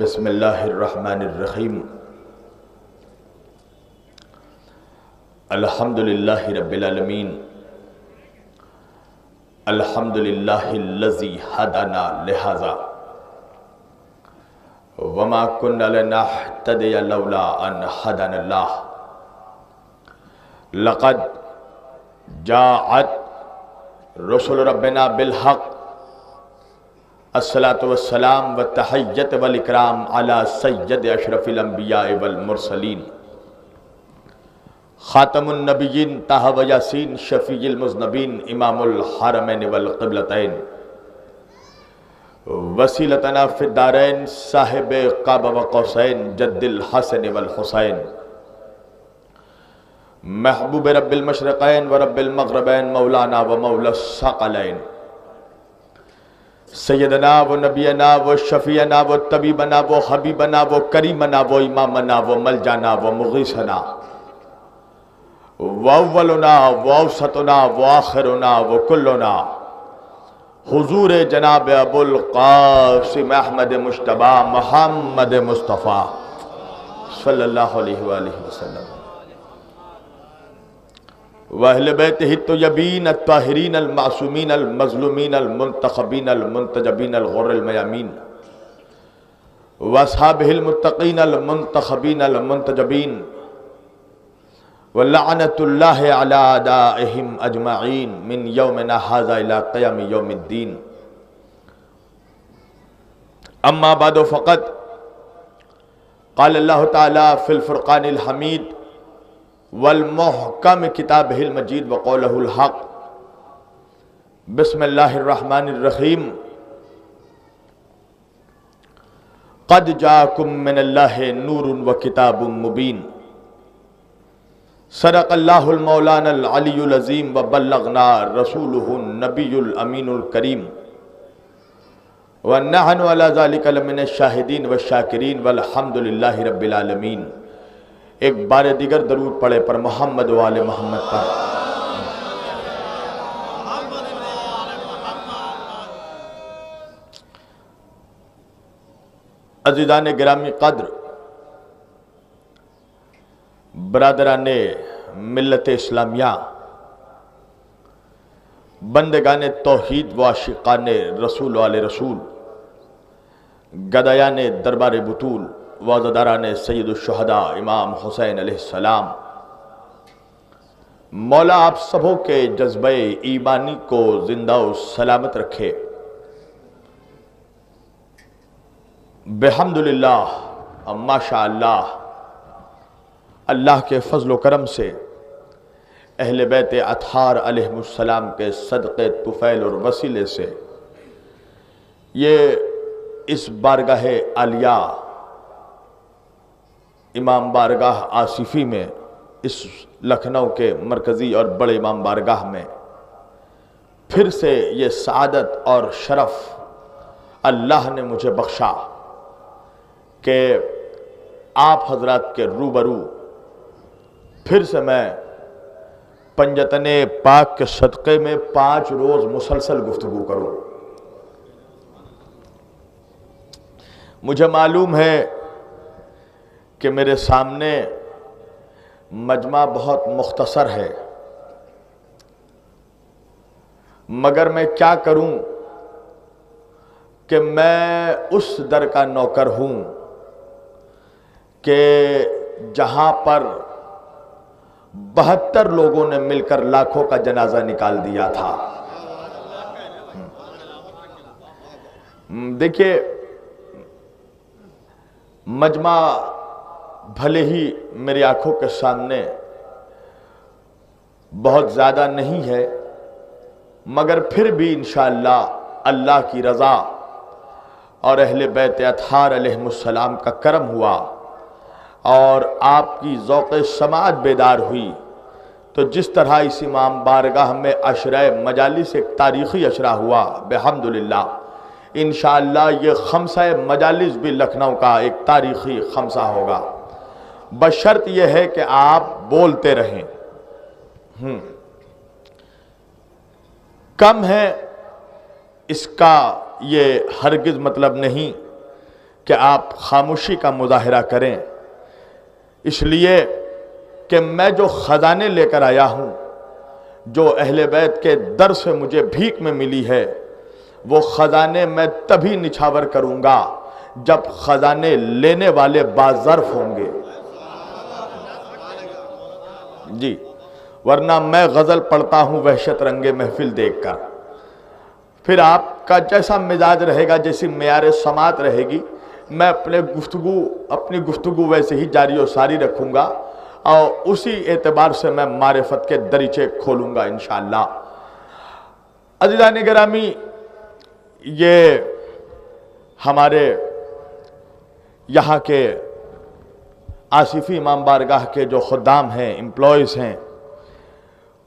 بسم اللہ الرحمن الرحیم الحمدللہ رب العالمین الحمدللہ الذی ہدانا لہذا وما كنا لنهتدی لولا ان ہدانا اللہ لقد جاءت رسل ربنا بالحق الصلاة والسلام والتحیت والاکرام علی سید اشرف الانبیاء والمرسلین خاتم النبیین طہ و یاسین شفیع المذنبین امام الحرمین والقبلتین وسیلتنا فی الدارین صاحب قاب و قوسین جد الحسن والحسین محبوب رب المشرقین و رب المغربین مولانا و مولا الثقلین سیدنا و نبینا و شفیعنا و طبیبنا و حبیبنا و کریمنا و امامنا و ملجانا و مغیثنا و اولنا و اوسطنا و آخرنا و کلنا حضور جناب ابو القاسم احمد مجتبی محمد مصطفیٰ صلی اللہ علیہ وآلہ وسلم وَأَهْلِ بَيْتِهِ الطَّيِّبِينَ الطَّاهِرِينَ الْمَعْصُومِينَ الْمَظْلُومِينَ الْمُنْتَخَبِينَ الْمُنْتَجَبِينَ الْغُرِّ الْمَيَامِينَ وَأَصْحَابِهِ الْمُتَّقِينَ الْمُنْتَخَبِينَ الْمُنْتَجَبِينَ وَلَعْنَةُ اللَّهِ عَلَىٰ أَعْدَائِهِمْ أَجْمَعِينَ مِنْ يَوْمِنَا هَٰذَا إِلَىٰ قِيَامِ يَوْمِ الدِّينِ أَمَّا بَعْدُ فَقَدْ قَالَ اللَّهُ تَعَالَىٰ فِي الْفُرْقَانِ الْحَمِيدِ والمحکم کتابہ المجید وقولہ الحق بسم اللہ الرحمن الرحیم قد جاءکم من اللہ نور وکتاب مبین صدق اللہ المولانا العلی العظیم وبلغنا رسولہ النبی الامین الکریم ونحن علی ذلک لمن الشاہدین والشاکرین والحمدللہ رب العالمین۔ ایک بار دیگر درود پڑھے پر محمد و آل محمد پر۔ عزیزان گرامی قدر، برادران ملت اسلامیہ، بندگان توحید و عاشقان رسول و آل رسول، گدایان دربار بطول، وعزداران سید الشہداء امام حسین علیہ السلام، مولا آپ سبوں کے جذبہ ایمانی کو زندہ و سلامت رکھے۔ بحمدللہ ماشاءاللہ، اللہ کے فضل و کرم سے اہل بیت اطہار علیہ السلام کے صدقے طفیل اور وسیلے سے یہ اس بارگاہ عالیہ امام بارگاہ آصفی میں، اس لکھنؤ کے مرکزی اور بڑے امام بارگاہ میں پھر سے یہ سعادت اور شرف اللہ نے مجھے بخشا کہ آپ حضرات کے روبرو پھر سے میں پنجتن پاک کے صدقے میں 5 روز مسلسل گفتگو کروں۔ مجھے معلوم ہے کہ میرے سامنے مجمع بہت مختصر ہے، مگر میں کیا کروں کہ میں اس در کا نوکر ہوں کہ جہاں پر 72 لوگوں نے مل کر لاکھوں کا جنازہ نکال دیا تھا۔ دیکھیے، مجمع بھلے ہی میری آنکھوں کے سامنے بہت زیادہ نہیں ہے، مگر پھر بھی انشاءاللہ اللہ کی رضا اور اہل بیت اطہار علیہ السلام کا کرم ہوا اور آپ کی ذوق سماعت بیدار ہوئی تو جس طرح اس امام بارگاہ میں عشرہ مجالس ایک تاریخی عشرہ ہوا، بحمدللہ انشاءاللہ یہ خمسہ مجالس بھی لکھنؤ کا ایک تاریخی خمسہ ہوگا، بشرط یہ ہے کہ آپ بولتے رہیں۔ کم ہے اس کا یہ ہرگز مطلب نہیں کہ آپ خاموشی کا مظاہرہ کریں، اس لیے کہ میں جو خزانے لے کر آیا ہوں، جو اہل بیت کے در سے مجھے بھیک میں ملی ہے، وہ خزانے میں تبھی نچھاور کروں گا جب خزانے لینے والے باظرف ہوں گے جی، ورنہ میں غزل پڑھتا ہوں وحشت رنگ محفل دیکھ کر، پھر آپ کا جیسا مزاج رہے گا، جیسی معیار سماعت رہے گی، میں اپنی گفتگو ویسے ہی جاری و ساری رکھوں گا، اور اسی اعتبار سے میں معرفت کے دریچے کھولوں گا انشاءاللہ۔ عزیزان گرامی، یہ ہمارے یہاں کے آصفی امام بارگاہ کے جو خدام ہیں، امپلائیز ہیں،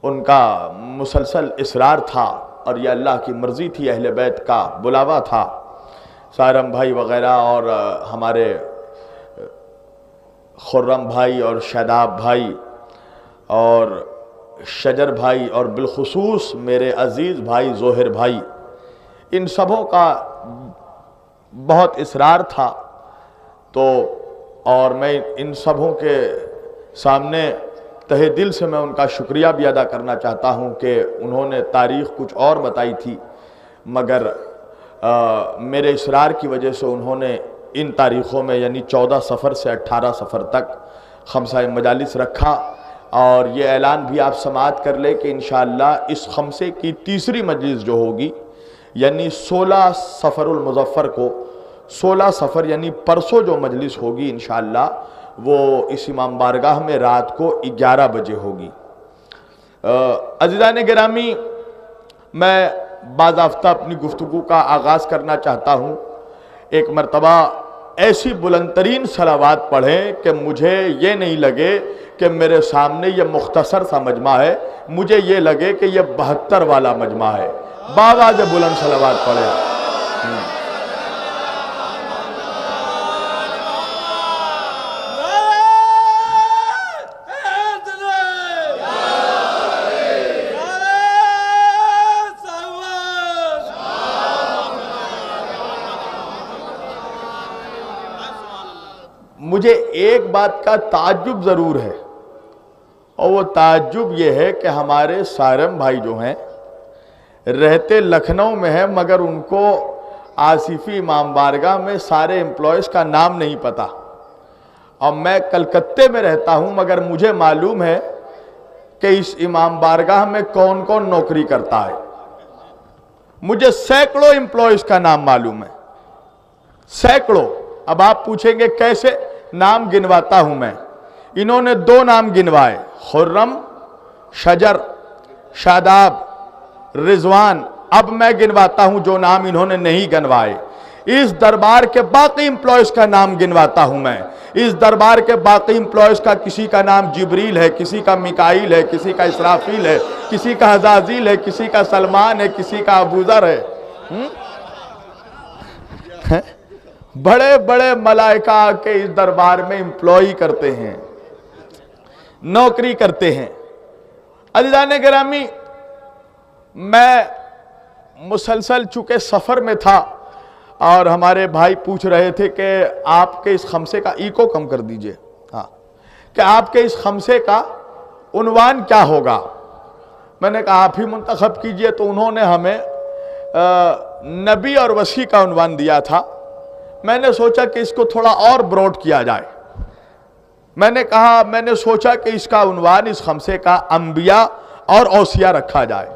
ان کا مسلسل اصرار تھا اور یہ اللہ کی مرضی تھی، اہل بیت کا بلاوا تھا، سارم بھائی وغیرہ اور ہمارے خرم بھائی اور شاداب بھائی اور شجر بھائی اور بالخصوص میرے عزیز بھائی ظہر بھائی، ان سبوں کا بہت اصرار تھا، تو اور میں ان سبوں کے سامنے تہہ دل سے میں ان کا شکریہ بھی ادا کرنا چاہتا ہوں کہ انہوں نے تاریخ کچھ اور بتائی تھی، مگر میرے اصرار کی وجہ سے انہوں نے ان تاریخوں میں یعنی 14 صفر سے 18 صفر تک خمسہ مجالس رکھا، اور یہ اعلان بھی آپ سماعت کر لیں کہ انشاءاللہ اس خمسے کی تیسری مجلس جو ہوگی، یعنی 16 صفر المظفر کو، 16 صفر یعنی پرسوں جو مجلس ہوگی انشاءاللہ وہ اس امام بارگاہ میں رات کو 11 بجے ہوگی۔ عزیزان گرامی، میں باضابطہ اپنی گفتگو کا آغاز کرنا چاہتا ہوں، ایک مرتبہ ایسی بلند ترین صلوات پڑھیں کہ مجھے یہ نہیں لگے کہ میرے سامنے یہ مختصر سا مجمع ہے، مجھے یہ لگے کہ یہ 72 والا مجمع ہے، باواز بلند صلوات پڑھیں۔ مجھے ایک بات کا تعجب ضرور ہے، اور وہ تعجب یہ ہے کہ ہمارے سارم بھائی جو ہیں رہتے لکھنؤ میں ہیں، مگر ان کو آصفی امام بارگاہ میں سارے امپلائیز کا نام نہیں پتا، اور میں کلکتے میں رہتا ہوں مگر مجھے معلوم ہے کہ اس امام بارگاہ میں کون کون نوکری کرتا ہے، مجھے سینکڑوں امپلائیز کا نام معلوم ہے، سینکڑوں۔ اب آپ پوچھیں گے کیسے؟ نام گنواتا ہوں میں، انہوں نے 2 نام گنوائے، خرم، شجر، شاداب، رضوان، اب میں گنواتا ہوں جو نام انہوں نے نہیں گنوائے۔ اس دربار کے باقی امپلائیز کا نام گنواتا ہوں میں، اس دربار کے باقی امپلائیز کا کسی کا نام جبریل ہے، کسی کا میکائیل ہے، کسی کا اسرافیل ہے، کسی کا عزازیل ہے، کسی کا سلمان ہے، کسی کا ابوذر ہے۔ بڑے بڑے ملائکہ کے اس دربار میں امپلائی کرتے ہیں، نوکری کرتے ہیں۔ عزیزان گرامی، میں مسلسل چونکہ سفر میں تھا اور ہمارے بھائی پوچھ رہے تھے کہ آپ کے اس خمسے کا ایکو کم کر دیجئے، ہاں، کہ آپ کے اس خمسے کا عنوان کیا ہوگا؟ میں نے کہا آپ ہی منتخب کیجئے، تو انہوں نے ہمیں نبی اور وصی کا عنوان دیا تھا۔ میں نے سوچا کہ اس کو تھوڑا اور براڈ کیا جائے، میں نے سوچا کہ اس کا عنوان اس خمسے کا انبیاء اور اوصیاء رکھا جائے۔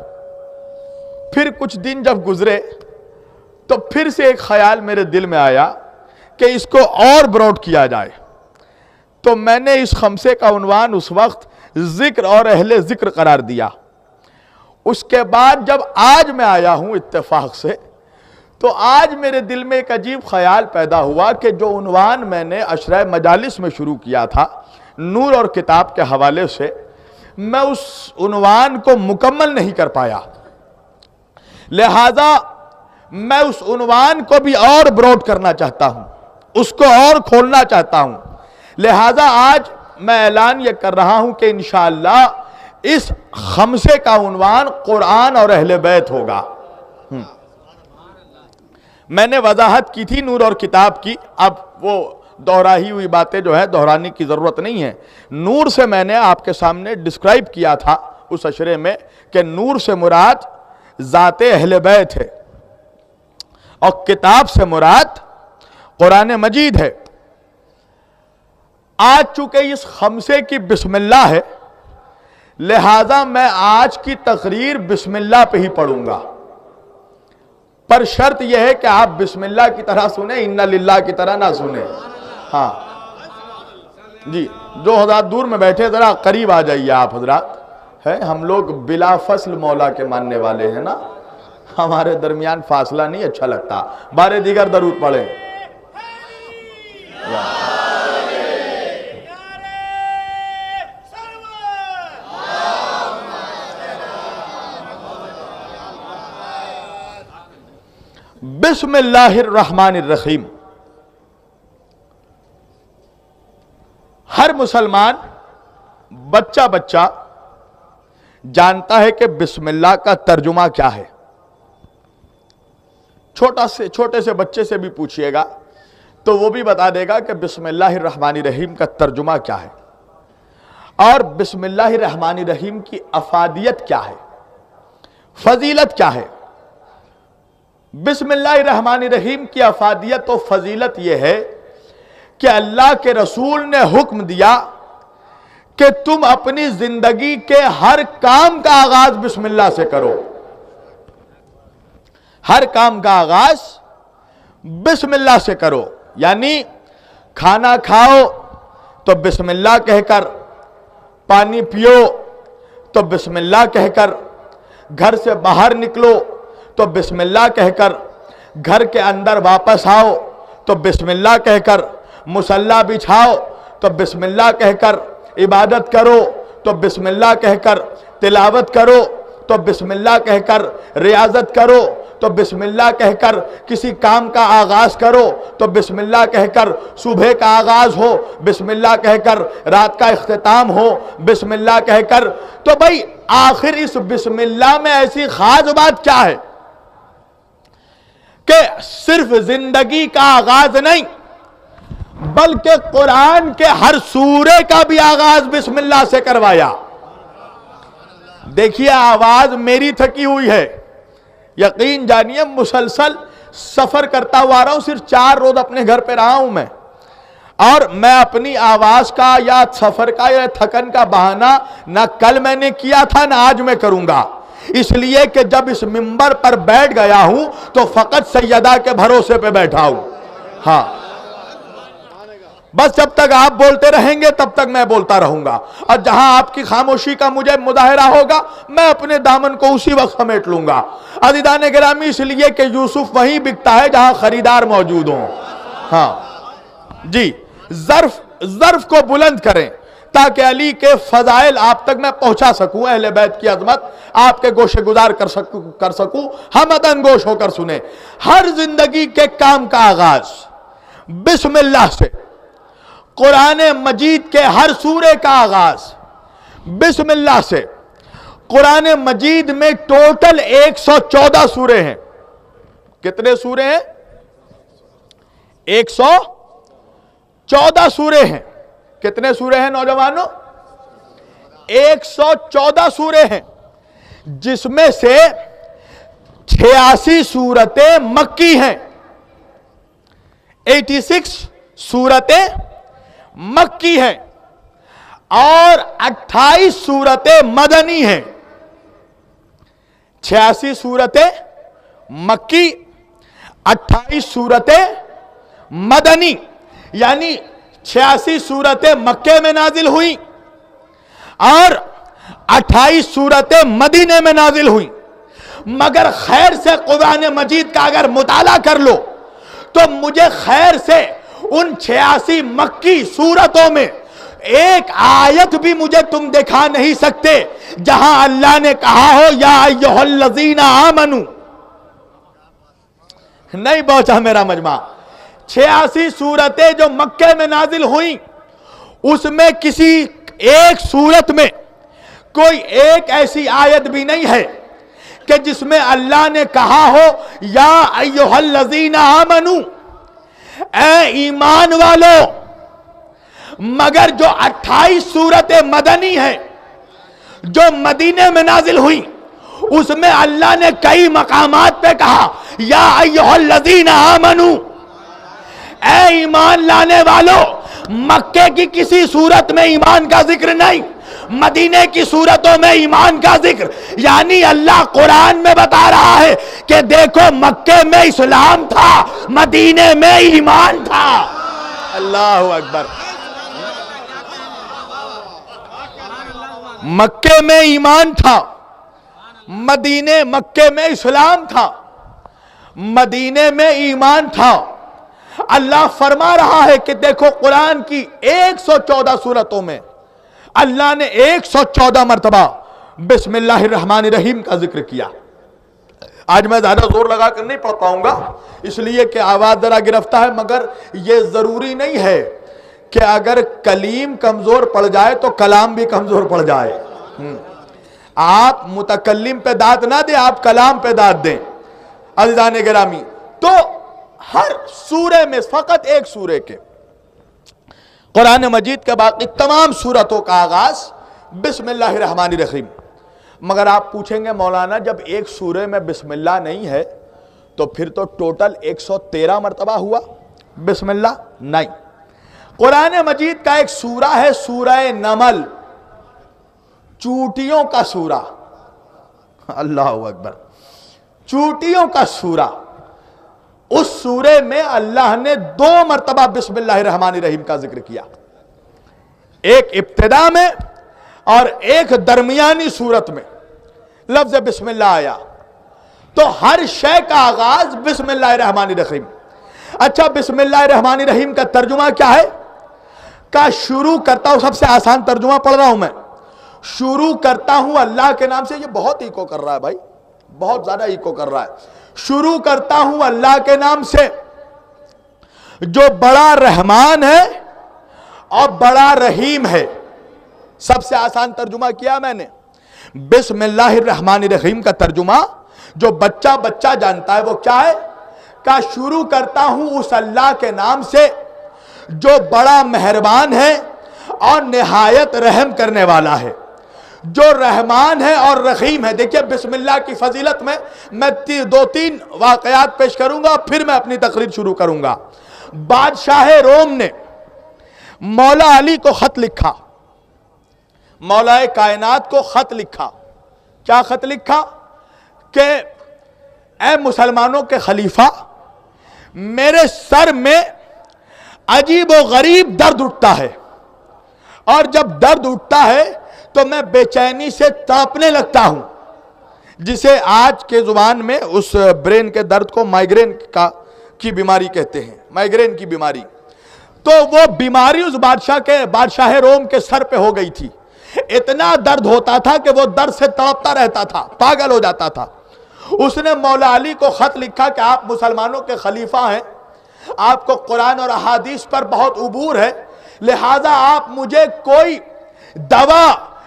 پھر کچھ دن جب گزرے تو پھر سے ایک خیال میرے دل میں آیا کہ اس کو اور براڈ کیا جائے، تو میں نے اس خمسے کا عنوان اس وقت ذکر اور اہل ذکر قرار دیا۔ اس کے بعد جب آج میں آیا ہوں اتفاق سے، تو آج میرے دل میں ایک عجیب خیال پیدا ہوا کہ جو عنوان میں نے عشرہ مجالس میں شروع کیا تھا نور اور کتاب کے حوالے سے، میں اس عنوان کو مکمل نہیں کر پایا، لہذا میں اس عنوان کو بھی اور براڈ کرنا چاہتا ہوں، اس کو اور کھولنا چاہتا ہوں، لہذا آج میں اعلان یہ کر رہا ہوں کہ انشاءاللہ اس خمسے کا عنوان قرآن اور اہل بیت ہوگا۔ میں نے وضاحت کی تھی نور اور کتاب کی، اب وہ دہرائی ہوئی باتیں جو ہے دہرانے کی ضرورت نہیں ہے۔ نور سے میں نے آپ کے سامنے ڈسکرائب کیا تھا اس اشرے میں کہ نور سے مراد ذات اہل بیت ہے اور کتاب سے مراد قرآن مجید ہے۔ آج چونکہ اس خمسے کی بسم اللہ ہے، لہذا میں آج کی تقریر بسم اللہ پہ ہی پڑھوں گا، پر شرط یہ ہے کہ آپ بسم اللہ کی طرح سنیں، اِنَّ لِلَّہ کی طرح نہ سنیں۔ ہاں جی، جو حضرات دور میں بیٹھے ذرا قریب آ جائیے آپ حضرات، ہے ہم لوگ بلا فصل مولا کے ماننے والے ہیں نا، ہمارے درمیان فاصلہ نہیں اچھا لگتا۔ بار دیگر درود پڑھیں۔ بسم اللہ الرحمن الرحیم۔ ہر مسلمان بچہ بچہ جانتا ہے کہ بسم اللہ کا ترجمہ کیا ہے۔ چھوٹے سے بچے سے بھی پوچھئے گا تو وہ بھی بتا دے گا کہ بسم اللہ الرحمن الرحیم کا ترجمہ کیا ہے، اور بسم اللہ الرحمن الرحیم کی افادیت کیا ہے، فضیلت کیا ہے۔ بسم اللہ الرحمن الرحیم کی افادیت و فضیلت یہ ہے کہ اللہ کے رسول نے حکم دیا کہ تم اپنی زندگی کے ہر کام کا آغاز بسم اللہ سے کرو، ہر کام کا آغاز بسم اللہ سے کرو، یعنی کھانا کھاؤ تو بسم اللہ کہہ کر، پانی پیو تو بسم اللہ کہہ کر، گھر سے باہر نکلو تو بسم اللہ کہہ کر، گھر کے اندر واپس آؤ تو بسم اللہ کہہ کر، مصلی بچھاؤ تو بسم اللہ کہہ کر، عبادت کرو تو بسم اللہ کہہ کر، تلاوت کرو تو بسم اللہ کہہ کر، ریاضت کرو تو بسم اللہ کہہ کر، کسی کام کا آغاز کرو تو بسم اللہ کہہ کر، صبح کا آغاز ہو بسم اللہ کہہ کر، رات کا اختتام ہو بسم اللہ کہہ کر۔ تو بھائی آخر اس بسم اللہ میں ایسی خاص بات کیا ہے کہ صرف زندگی کا آغاز نہیں بلکہ قرآن کے ہر سورے کا بھی آغاز بسم اللہ سے کروایا۔ دیکھیے آواز میری تھکی ہوئی ہے، یقین جانیے مسلسل سفر کرتا ہوا رہا ہوں، صرف 4 روز اپنے گھر پہ رہا ہوں میں، اور میں اپنی آواز کا یا سفر کا یا تھکن کا بہانہ نہ کل میں نے کیا تھا نہ آج میں کروں گا، اس لیے کہ جب اس منبر پر بیٹھ گیا ہوں تو فقط سیدہ کے بھروسے پہ بیٹھا ہوں۔ ہاں بس جب تک آپ بولتے رہیں گے تب تک میں بولتا رہوں گا، اور جہاں آپ کی خاموشی کا مجھے مظاہرہ ہوگا میں اپنے دامن کو اسی وقت سمیٹ لوں گا۔ عزیزان گرامی، اس لیے کہ یوسف وہیں بکتا ہے جہاں خریدار موجود ہوں۔ ہاں جی، ظرف کو بلند کریں تاکہ علی کے فضائل آپ تک میں پہنچا سکوں، اہل بیت کی عظمت آپ کے گوشے گزار کر سکوں، ہمدن گوش ہو کر سنیں۔ ہر زندگی کے کام کا آغاز بسم اللہ سے، قرآن مجید کے ہر سورے کا آغاز بسم اللہ سے۔ قرآن مجید میں ٹوٹل 114 سورے ہیں۔ کتنے سورے ہیں؟ 114 سورے ہیں۔ کتنے سورے ہیں نوجوانوں؟ 114 سورے ہیں، جس میں سے 86 سورتیں مکی ہیں، 86 سورتیں مکی ہیں، اور 28 سورتیں مدنی ہیں۔ 86 سورتیں مکی، 28 سورتیں مدنی، یعنی 86 سورتیں مکے میں نازل ہوئیں اور 28 سورتیں مدینے میں نازل ہوئیں۔ مگر خیر سے قرآن مجید کا اگر مطالعہ کر لو تو مجھے خیر سے ان 86 مکی سورتوں میں ایک آیت بھی مجھے تم دکھا نہیں سکتے جہاں اللہ نے کہا ہو یا ایھا الذین آمنو۔ نہیں پہنچا میرا مجمع۔ 86 سورتیں جو مکے میں نازل ہوئیں اس میں کسی ایک سورت میں کوئی ایک ایسی آیت بھی نہیں ہے کہ جس میں اللہ نے کہا ہو یا ایھا الذین آمنو، اے ایمان والو، مگر جو 28 سورت مدنی ہے جو مدینے میں نازل ہوئی، اس میں اللہ نے کئی مقامات پہ کہا یا ایھا الذین آمنو، اے ایمان لانے والو۔ مکے کی کسی صورت میں ایمان کا ذکر نہیں، مدینے کی صورتوں میں ایمان کا ذکر، یعنی اللہ قرآن میں بتا رہا ہے کہ دیکھو مکے میں اسلام تھا، مدینے میں ایمان تھا۔ اللہ اکبر۔ مکے میں ایمان تھا، مکے میں اسلام تھا، مدینے میں ایمان تھا۔ اللہ فرما رہا ہے کہ دیکھو قرآن کی 114 صورتوں میں اللہ نے 114 مرتبہ بسم اللہ الرحمن الرحیم کا ذکر کیا۔ آج میں زیادہ زور لگا کر نہیں پڑھ پاؤں گا اس لیے کہ آواز ذرا گرفتہ ہے، مگر یہ ضروری نہیں ہے کہ اگر کلیم کمزور پڑ جائے تو کلام بھی کمزور پڑ جائے۔ آپ متکلم پہ داد نہ دیں، آپ کلام پہ داد دیں۔ عزیزان گرامی، تو ہر سورے میں فقط ایک سورے کے قرآن مجید کے باقی تمام سورتوں کا آغاز بسم اللہ الرحمن الرحیم۔ مگر آپ پوچھیں گے مولانا جب ایک سورے میں بسم اللہ نہیں ہے تو پھر تو ٹوٹل 113 مرتبہ ہوا بسم اللہ؟ نہیں، قرآن مجید کا ایک سورہ ہے سورہ نمل، چونٹیوں کا سورہ۔ اللہ اکبر، چونٹیوں کا سورہ۔ اس سورے میں اللہ نے 2 مرتبہ بسم اللہ الرحمن الرحیم کا ذکر کیا، ایک ابتدا میں اور ایک درمیانی صورت میں لفظ بسم اللہ آیا۔ تو ہر شے کا آغاز بسم اللہ الرحمن الرحیم۔ اچھا، بسم اللہ الرحمن الرحیم کا ترجمہ کیا ہے؟ کا شروع کرتا ہوں، سب سے آسان ترجمہ پڑھ رہا ہوں میں، شروع کرتا ہوں اللہ کے نام سے۔ یہ بہت ایکو کر رہا ہے بھائی، بہت زیادہ ایکو کر رہا ہے۔ شروع کرتا ہوں اللہ کے نام سے جو بڑا رحمان ہے اور بڑا رحیم ہے۔ سب سے آسان ترجمہ کیا میں نے۔ بسم اللہ الرحمن الرحیم کا ترجمہ جو بچہ جانتا ہے وہ کیا ہے؟ کہ شروع کرتا ہوں اس اللہ کے نام سے جو بڑا مہربان ہے اور نہایت رحم کرنے والا ہے، جو رحمان ہے اور رحیم ہے۔ دیکھیے بسم اللہ کی فضیلت میں 2-3 واقعات پیش کروں گا، پھر میں اپنی تقریر شروع کروں گا۔ بادشاہ روم نے مولا علی کو خط لکھا، مولا کائنات کو خط لکھا۔ کیا خط لکھا؟ کہ اے مسلمانوں کے خلیفہ، میرے سر میں عجیب و غریب درد اٹھتا ہے، اور جب درد اٹھتا ہے تو میں بے چینی سے تڑپنے لگتا ہوں، جسے آج کے زبان میں اس برین کے درد کو مائیگرین کی بیماری کہتے ہیں، مائیگرین کی بیماری۔ تو وہ بیماری اس بادشاہ روم کے سر پہ ہو گئی تھی۔ اتنا درد ہوتا تھا کہ وہ درد سے تڑپتا رہتا تھا، پاگل ہو جاتا تھا۔ اس نے مولا علی کو خط لکھا کہ آپ مسلمانوں کے خلیفہ ہیں، آپ کو قرآن اور احادیث پر بہت عبور ہے، لہٰذا آپ مجھے کوئی دوا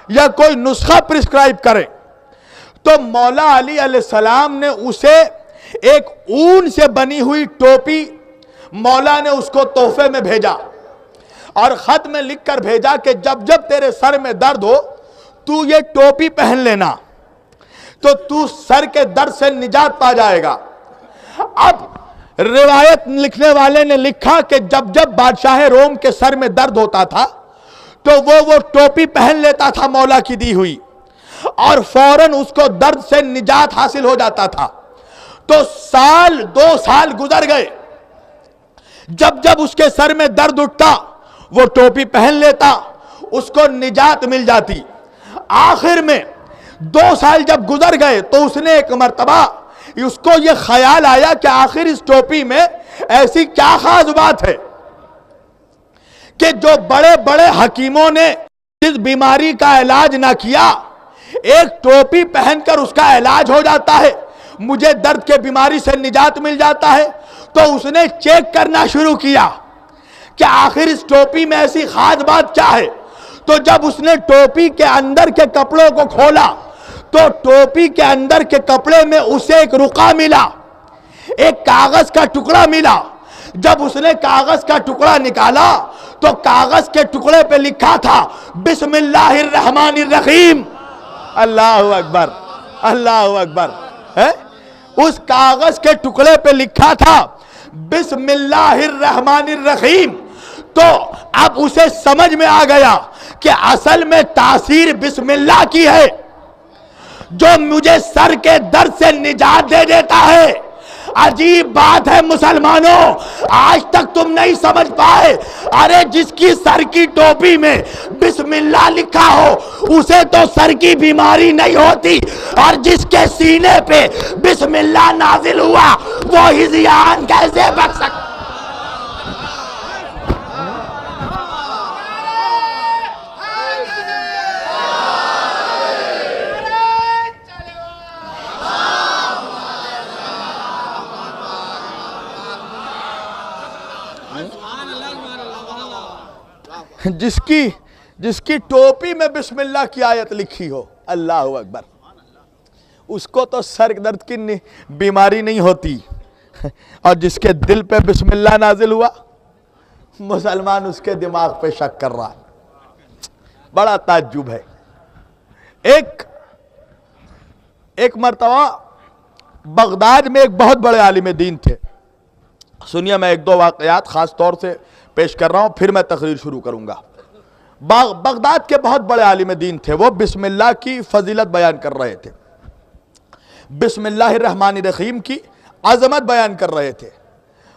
یا کوئی نسخہ پرسکرائب کریں۔ تو مولا علی علیہ السلام نے اسے ایک اون سے بنی ہوئی ٹوپی مولا نے اس کو تحفے میں بھیجا، اور خط میں لکھ کر بھیجا کہ جب جب تیرے سر میں درد ہو تو یہ ٹوپی پہن لینا، تو تو سر کے درد سے نجات پا جائے گا۔ اب روایت لکھنے والے نے لکھا کہ جب جب بادشاہ روم کے سر میں درد ہوتا تھا تو وہ ٹوپی پہن لیتا تھا مولا کی دی ہوئی، اور فوراً اس کو درد سے نجات حاصل ہو جاتا تھا۔ تو 2 سال گزر گئے، جب جب اس کے سر میں درد اٹھتا وہ ٹوپی پہن لیتا، اس کو نجات مل جاتی۔ آخر میں 2 سال جب گزر گئے تو اس نے ایک مرتبہ اس کو یہ خیال آیا کہ آخر اس ٹوپی میں ایسی کیا خاص بات ہے کہ جو بڑے بڑے حکیموں نے اس بیماری کا علاج نہ کیا، ایک ٹوپی پہن کر اس کا علاج ہو جاتا ہے، مجھے درد کے بیماری سے نجات مل جاتا ہے۔ تو اس نے چیک کرنا شروع کیا کہ آخر اس ٹوپی میں ایسی خاص بات کیا ہے۔ تو جب اس نے ٹوپی کے اندر کے کپڑوں کو کھولا تو ٹوپی کے اندر کے کپڑے میں اسے ایک رقعہ ملا، ایک کاغذ کا ٹکڑا ملا۔ جب اس نے کاغذ کا ٹکڑا نکالا تو کاغذ کے ٹکڑے پہ لکھا تھا بسم اللہ الرحمن الرحیم۔ اللہ اکبر، اللہ اکبر۔ اس کاغذ کے ٹکڑے پہ لکھا تھا بسم اللہ الرحمن الرحیم۔ تو اب اسے سمجھ میں آ گیا کہ اصل میں تاثیر بسم اللہ کی ہے جو مجھے سر کے درد سے نجات دے دیتا ہے۔ عجیب بات ہے مسلمانوں، آج تک تم نہیں سمجھ پائے۔ ارے جس کی سر کی ٹوپی میں بسم اللہ لکھا ہو اسے تو سر کی بیماری نہیں ہوتی، اور جس کے سینے پہ بسم اللہ نازل ہوا وہ ہذیان کیسے بچ سکتا؟ جس کی ٹوپی میں بسم اللہ کی آیت لکھی ہو، اللہ اکبر، اس کو تو سر درد کی بیماری نہیں ہوتی، اور جس کے دل پہ بسم اللہ نازل ہوا مسلمان اس کے دماغ پہ شک کر رہا ہے۔ بڑا تعجب ہے۔ ایک مرتبہ بغداد میں ایک بہت بڑے عالم دین تھے۔ سنیے، میں ایک دو واقعات خاص طور سے پیش کر رہا ہوں، پھر میں تقریر شروع کروں گا۔ بغداد کے بہت بڑے عالم دین تھے، وہ بسم اللہ کی فضیلت بیان کر رہے تھے، بسم اللہ الرحمن الرحیم کی عظمت بیان کر رہے تھے۔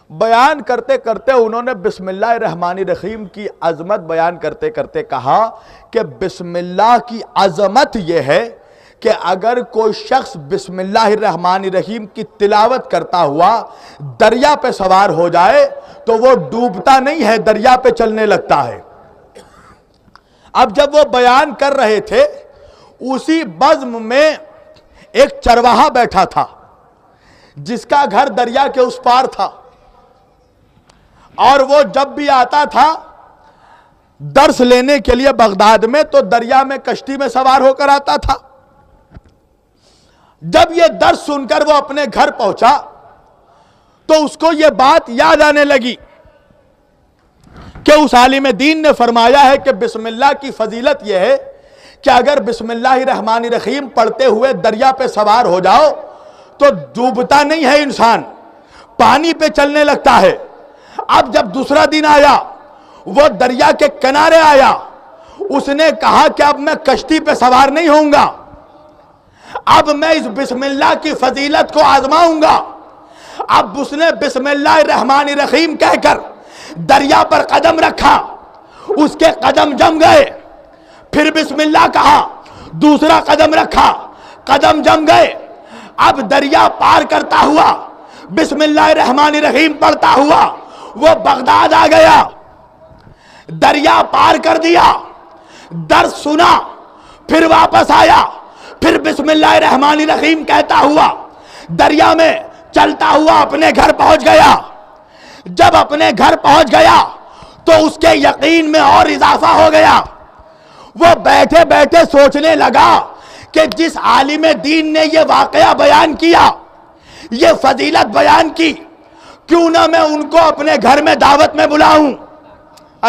بیان کرتے کرتے انہوں نے بسم اللہ الرحمن الرحیم کی عظمت بیان کرتے کرتے کہا کہ بسم اللہ کی عظمت یہ ہے کہ اگر کوئی شخص بسم اللہ الرحمن الرحیم کی تلاوت کرتا ہوا دریا پہ سوار ہو جائے تو وہ ڈوبتا نہیں ہے، دریا پہ چلنے لگتا ہے۔ اب جب وہ بیان کر رہے تھے، اسی بزم میں ایک چرواہا بیٹھا تھا جس کا گھر دریا کے اس پار تھا، اور وہ جب بھی آتا تھا درس لینے کے لیے بغداد میں تو دریا میں کشتی میں سوار ہو کر آتا تھا۔ جب یہ درس سن کر وہ اپنے گھر پہنچا تو اس کو یہ بات یاد آنے لگی کہ اس عالم دین نے فرمایا ہے کہ بسم اللہ کی فضیلت یہ ہے کہ اگر بسم اللہ الرحمن الرحیم پڑھتے ہوئے دریا پہ سوار ہو جاؤ تو ڈوبتا نہیں ہے انسان، پانی پہ چلنے لگتا ہے۔ اب جب دوسرا دن آیا، وہ دریا کے کنارے آیا، اس نے کہا کہ اب میں کشتی پہ سوار نہیں ہوں گا، اب میں اس بسم اللہ کی فضیلت کو آزماؤں گا۔ اب اس نے بسم اللہ الرحمن الرحیم کہہ کر دریا پر قدم رکھا، اس کے قدم جم گئے، پھر بسم اللہ کہا، دوسرا قدم رکھا، قدم جم گئے۔ اب دریا پار کرتا ہوا بسم اللہ الرحمن الرحیم پڑھتا ہوا وہ بغداد آ گیا، دریا پار کر دیا، درس سنا، پھر واپس آیا، پھر بسم اللہ الرحمن الرحیم کہتا ہوا دریا میں چلتا ہوا اپنے گھر پہنچ گیا۔ جب اپنے گھر پہنچ گیا تو اس کے یقین میں اور اضافہ ہو گیا۔ وہ بیٹھے بیٹھے سوچنے لگا کہ جس عالم دین نے یہ واقعہ بیان کیا، یہ فضیلت بیان کی، کیوں نہ میں ان کو اپنے گھر میں دعوت میں بلاؤں۔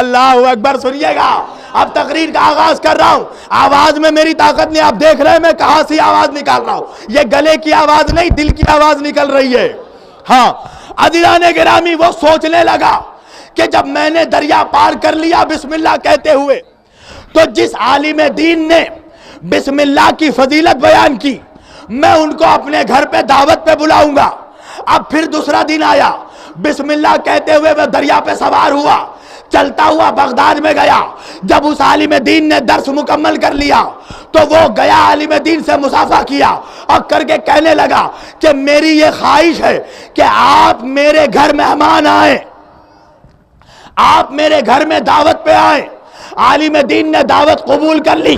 اللہ اکبر۔ سنیے گا، اب تقریر کا آغاز کر رہا ہوں، آواز میں میری طاقت نہیں، آپ دیکھ رہے ہیں میں کہاں سے آواز نکال رہا ہوں، یہ گلے کی آواز نہیں دل کی آواز نکل رہی ہے۔ ہاں عزیزان گرامی، وہ سوچنے لگا کہ جب میں نے دریا پار کر لیا بسم اللہ کہتے ہوئے، تو جس عالم دین نے بسم اللہ کی فضیلت بیان کی میں ان کو اپنے گھر پہ دعوت پہ بلاؤں گا۔ اب پھر دوسرا دن آیا، بسم اللہ کہتے ہوئے وہ دریا پہ سوار ہوا، چلتا ہوا بغداد میں گیا۔ جب اس عالم دین نے درس مکمل کر لیا تو وہ گیا عالم دین سے مصافحہ کیا اور کر کے کہنے لگا کہ میری یہ خواہش ہے کہ آپ میرے گھر مہمان آئیں، آپ میرے گھر میں دعوت پہ آئیں۔ عالم دین نے دعوت قبول کر لی،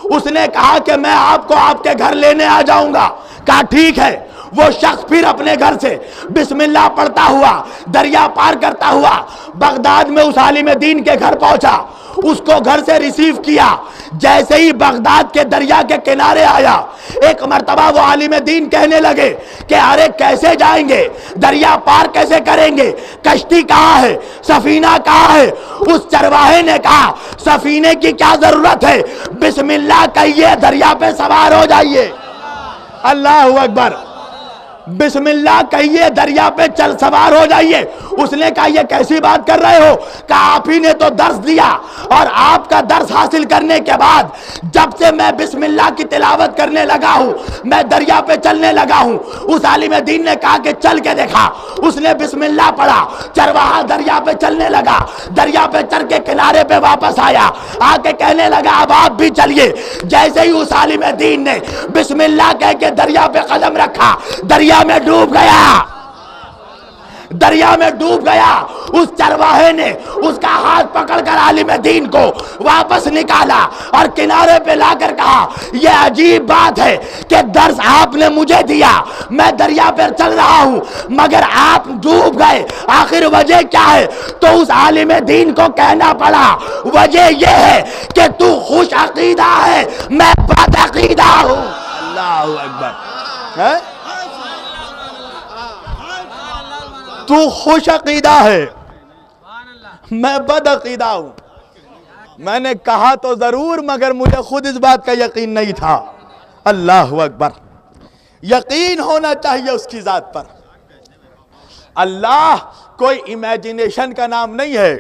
اس نے کہا کہ میں آپ کو آپ کے گھر لینے آ جاؤں گا۔ کہا ٹھیک ہے۔ وہ شخص پھر اپنے گھر سے بسم اللہ پڑھتا ہوا دریا پار کرتا ہوا بغداد میں اس عالم دین کے گھر پہنچا۔ اس کو گھر سے ریسیو کیا. جیسے ہی بغداد کے دریا کے کنارے آیا, ایک مرتبہ وہ عالم دین کہنے لگے کہ ارے کیسے جائیں گے, دریا پار کیسے کریں گے, کشتی کہاں ہے, سفینہ کہاں ہے؟ اس چرواہے نے کہا سفینے کی کیا ضرورت ہے, بسم اللہ کہیے دریا پہ سوار ہو جائیے. اللہ اکبر, بسم اللہ کہیے دریا پہ چل سوار ہو جائیے. اس نے کہا یہ کیسی بات کر رہے ہو؟ کہا آپ ہی نے تو درس دیا, اور آپ کا درس حاصل کرنے کے بعد جب سے میں بسم اللہ کی تلاوت کرنے لگا ہوں میں دریا پہ چلنے لگا ہوں. اس عالم دین نے کہا کہ چل کے دیکھا, اس نے بسم اللہ پڑھا, چرواہا دریا پہ چلنے لگا, دریا پہ چل کے کنارے پہ واپس آیا, آ کے کہنے لگا اب آپ بھی چلیے. جیسے ہی اس عالم دین نے بسم اللہ کہہ کے دریا پہ قدم رکھا, دریا میں ڈوب گیا, دریا میں ڈوب گیا. اس چرواہے نے اس کا ہاتھ پکڑ کر عالم دین کو واپس نکالا اور کنارے پہ لا کر کہا یہ عجیب بات ہے کہ درس آپ نے مجھے دیا, میں دریا پر چل رہا ہوں مگر آپ ڈوب گئے, آخر وجہ کیا ہے؟ تو اس عالم دین کو کہنا پڑا وجہ یہ ہے کہ تو خوش عقیدہ ہے, میں بد عقیدہ ہوں. اللہ اکبر. تو خوش عقیدہ ہے, میں بد عقیدہ ہوں. میں نے کہا تو ضرور مگر مجھے خود اس بات کا یقین نہیں تھا. اللہ اکبر. یقین ہونا چاہیے اس کی ذات پر. اللہ کوئی امیجنیشن کا نام نہیں ہے,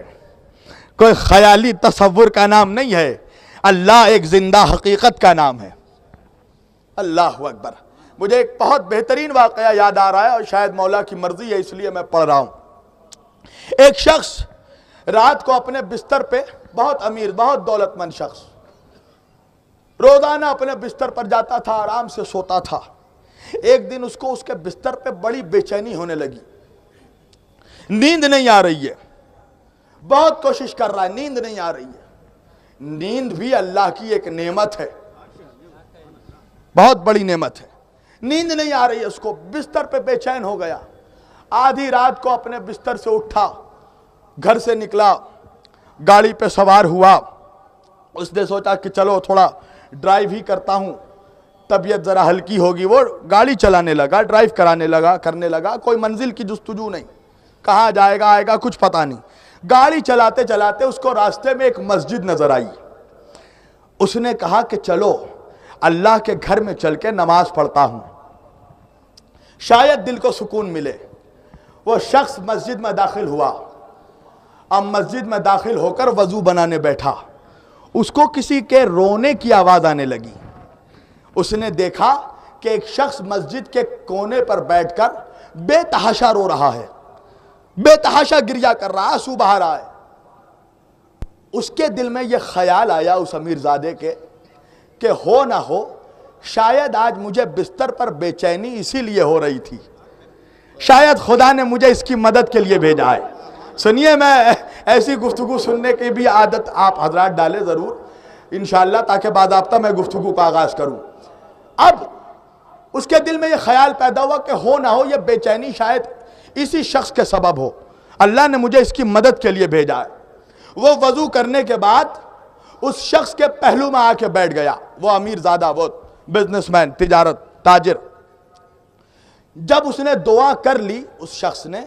کوئی خیالی تصور کا نام نہیں ہے. اللہ ایک زندہ حقیقت کا نام ہے. اللہ اکبر. مجھے ایک بہت بہترین واقعہ یاد آ رہا ہے اور شاید مولا کی مرضی ہے اس لیے میں پڑھ رہا ہوں. ایک شخص رات کو اپنے بستر پہ, بہت امیر بہت دولت مند شخص, روزانہ اپنے بستر پر جاتا تھا, آرام سے سوتا تھا. ایک دن اس کو اس کے بستر پہ بڑی بے چینی ہونے لگی, نیند نہیں آ رہی ہے, بہت کوشش کر رہا ہے, نیند نہیں آ رہی ہے. نیند بھی اللہ کی ایک نعمت ہے, بہت بڑی نعمت ہے. نیند نہیں آ رہی ہے اس کو, بستر پہ بے چین ہو گیا. آدھی رات کو اپنے بستر سے اٹھا, گھر سے نکلا, گاڑی پہ سوار ہوا. اس نے سوچا کہ چلو تھوڑا ڈرائیو ہی کرتا ہوں, طبیعت ذرا ہلکی ہوگی. وہ گاڑی چلانے لگا, ڈرائیو کرنے لگا. کوئی منزل کی جستجو نہیں, کہاں جائے گا آئے گا کچھ پتہ نہیں. گاڑی چلاتے چلاتے اس کو راستے میں ایک مسجد نظر آئی. اس نے کہا کہ چلو اللہ کے گھر میں چل کے نماز پڑھتا ہوں, شاید دل کو سکون ملے. وہ شخص مسجد میں داخل ہوا. اب مسجد میں داخل ہو کر وضو بنانے بیٹھا. اس کو کسی کے رونے کی آواز آنے لگی. اس نے دیکھا کہ ایک شخص مسجد کے کونے پر بیٹھ کر بے تحاشا رو رہا ہے, بے تحاشا گریہ کر رہا, آنسو بہا رہا ہے. اس کے دل میں یہ خیال آیا اس امیر زادے کے کہ ہو نہ ہو شاید آج مجھے بستر پر بے چینی اسی لیے ہو رہی تھی, شاید خدا نے مجھے اس کی مدد کے لیے بھیجا ہے. سنیے, میں ایسی گفتگو سننے کی بھی عادت آپ حضرات ڈالے ضرور انشاءاللہ, تاکہ باضابطہ میں گفتگو کا آغاز کروں. اب اس کے دل میں یہ خیال پیدا ہوا کہ ہو نہ ہو یہ بے چینی شاید اسی شخص کے سبب ہو, اللہ نے مجھے اس کی مدد کے لیے بھیجا ہے. وہ وضو کرنے کے بعد اس شخص کے پہلو میں آ کے بیٹھ گیا. وہ امیر زادہ, وہ بزنس مین, تجارت تاجر. جب اس نے دعا کر لی اس شخص نے,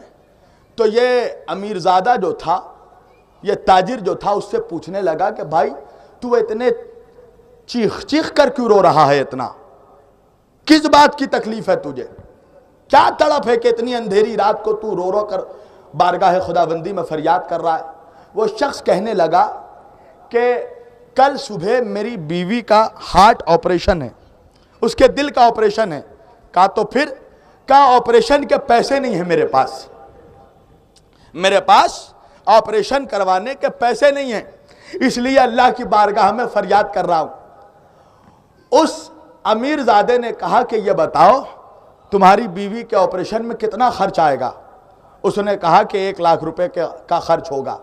تو یہ امیر زادہ جو تھا, یہ تاجر جو تھا, اس سے پوچھنے لگا کہ بھائی تو اتنے چیخ چیخ کر کیوں رو رہا ہے, اتنا کس بات کی تکلیف ہے تجھے, کیا تڑپ ہے کہ اتنی اندھیری رات کو تو رو رو کر بارگاہ خداوندی میں فریاد کر رہا ہے. وہ شخص کہنے لگا کہ کل صبح میری بیوی کا ہارٹ آپریشن ہے, اس کے دل کا آپریشن ہے. کہا تو پھر؟ کہا آپریشن کے پیسے نہیں ہیں میرے پاس, میرے پاس آپریشن کروانے کے پیسے نہیں ہیں, اس لیے اللہ کی بارگاہ میں فریاد کر رہا ہوں. اس امیر زادے نے کہا کہ یہ بتاؤ تمہاری بیوی کے آپریشن میں کتنا خرچ آئے گا؟ اس نے کہا کہ 1 لاکھ روپے کا خرچ ہوگا.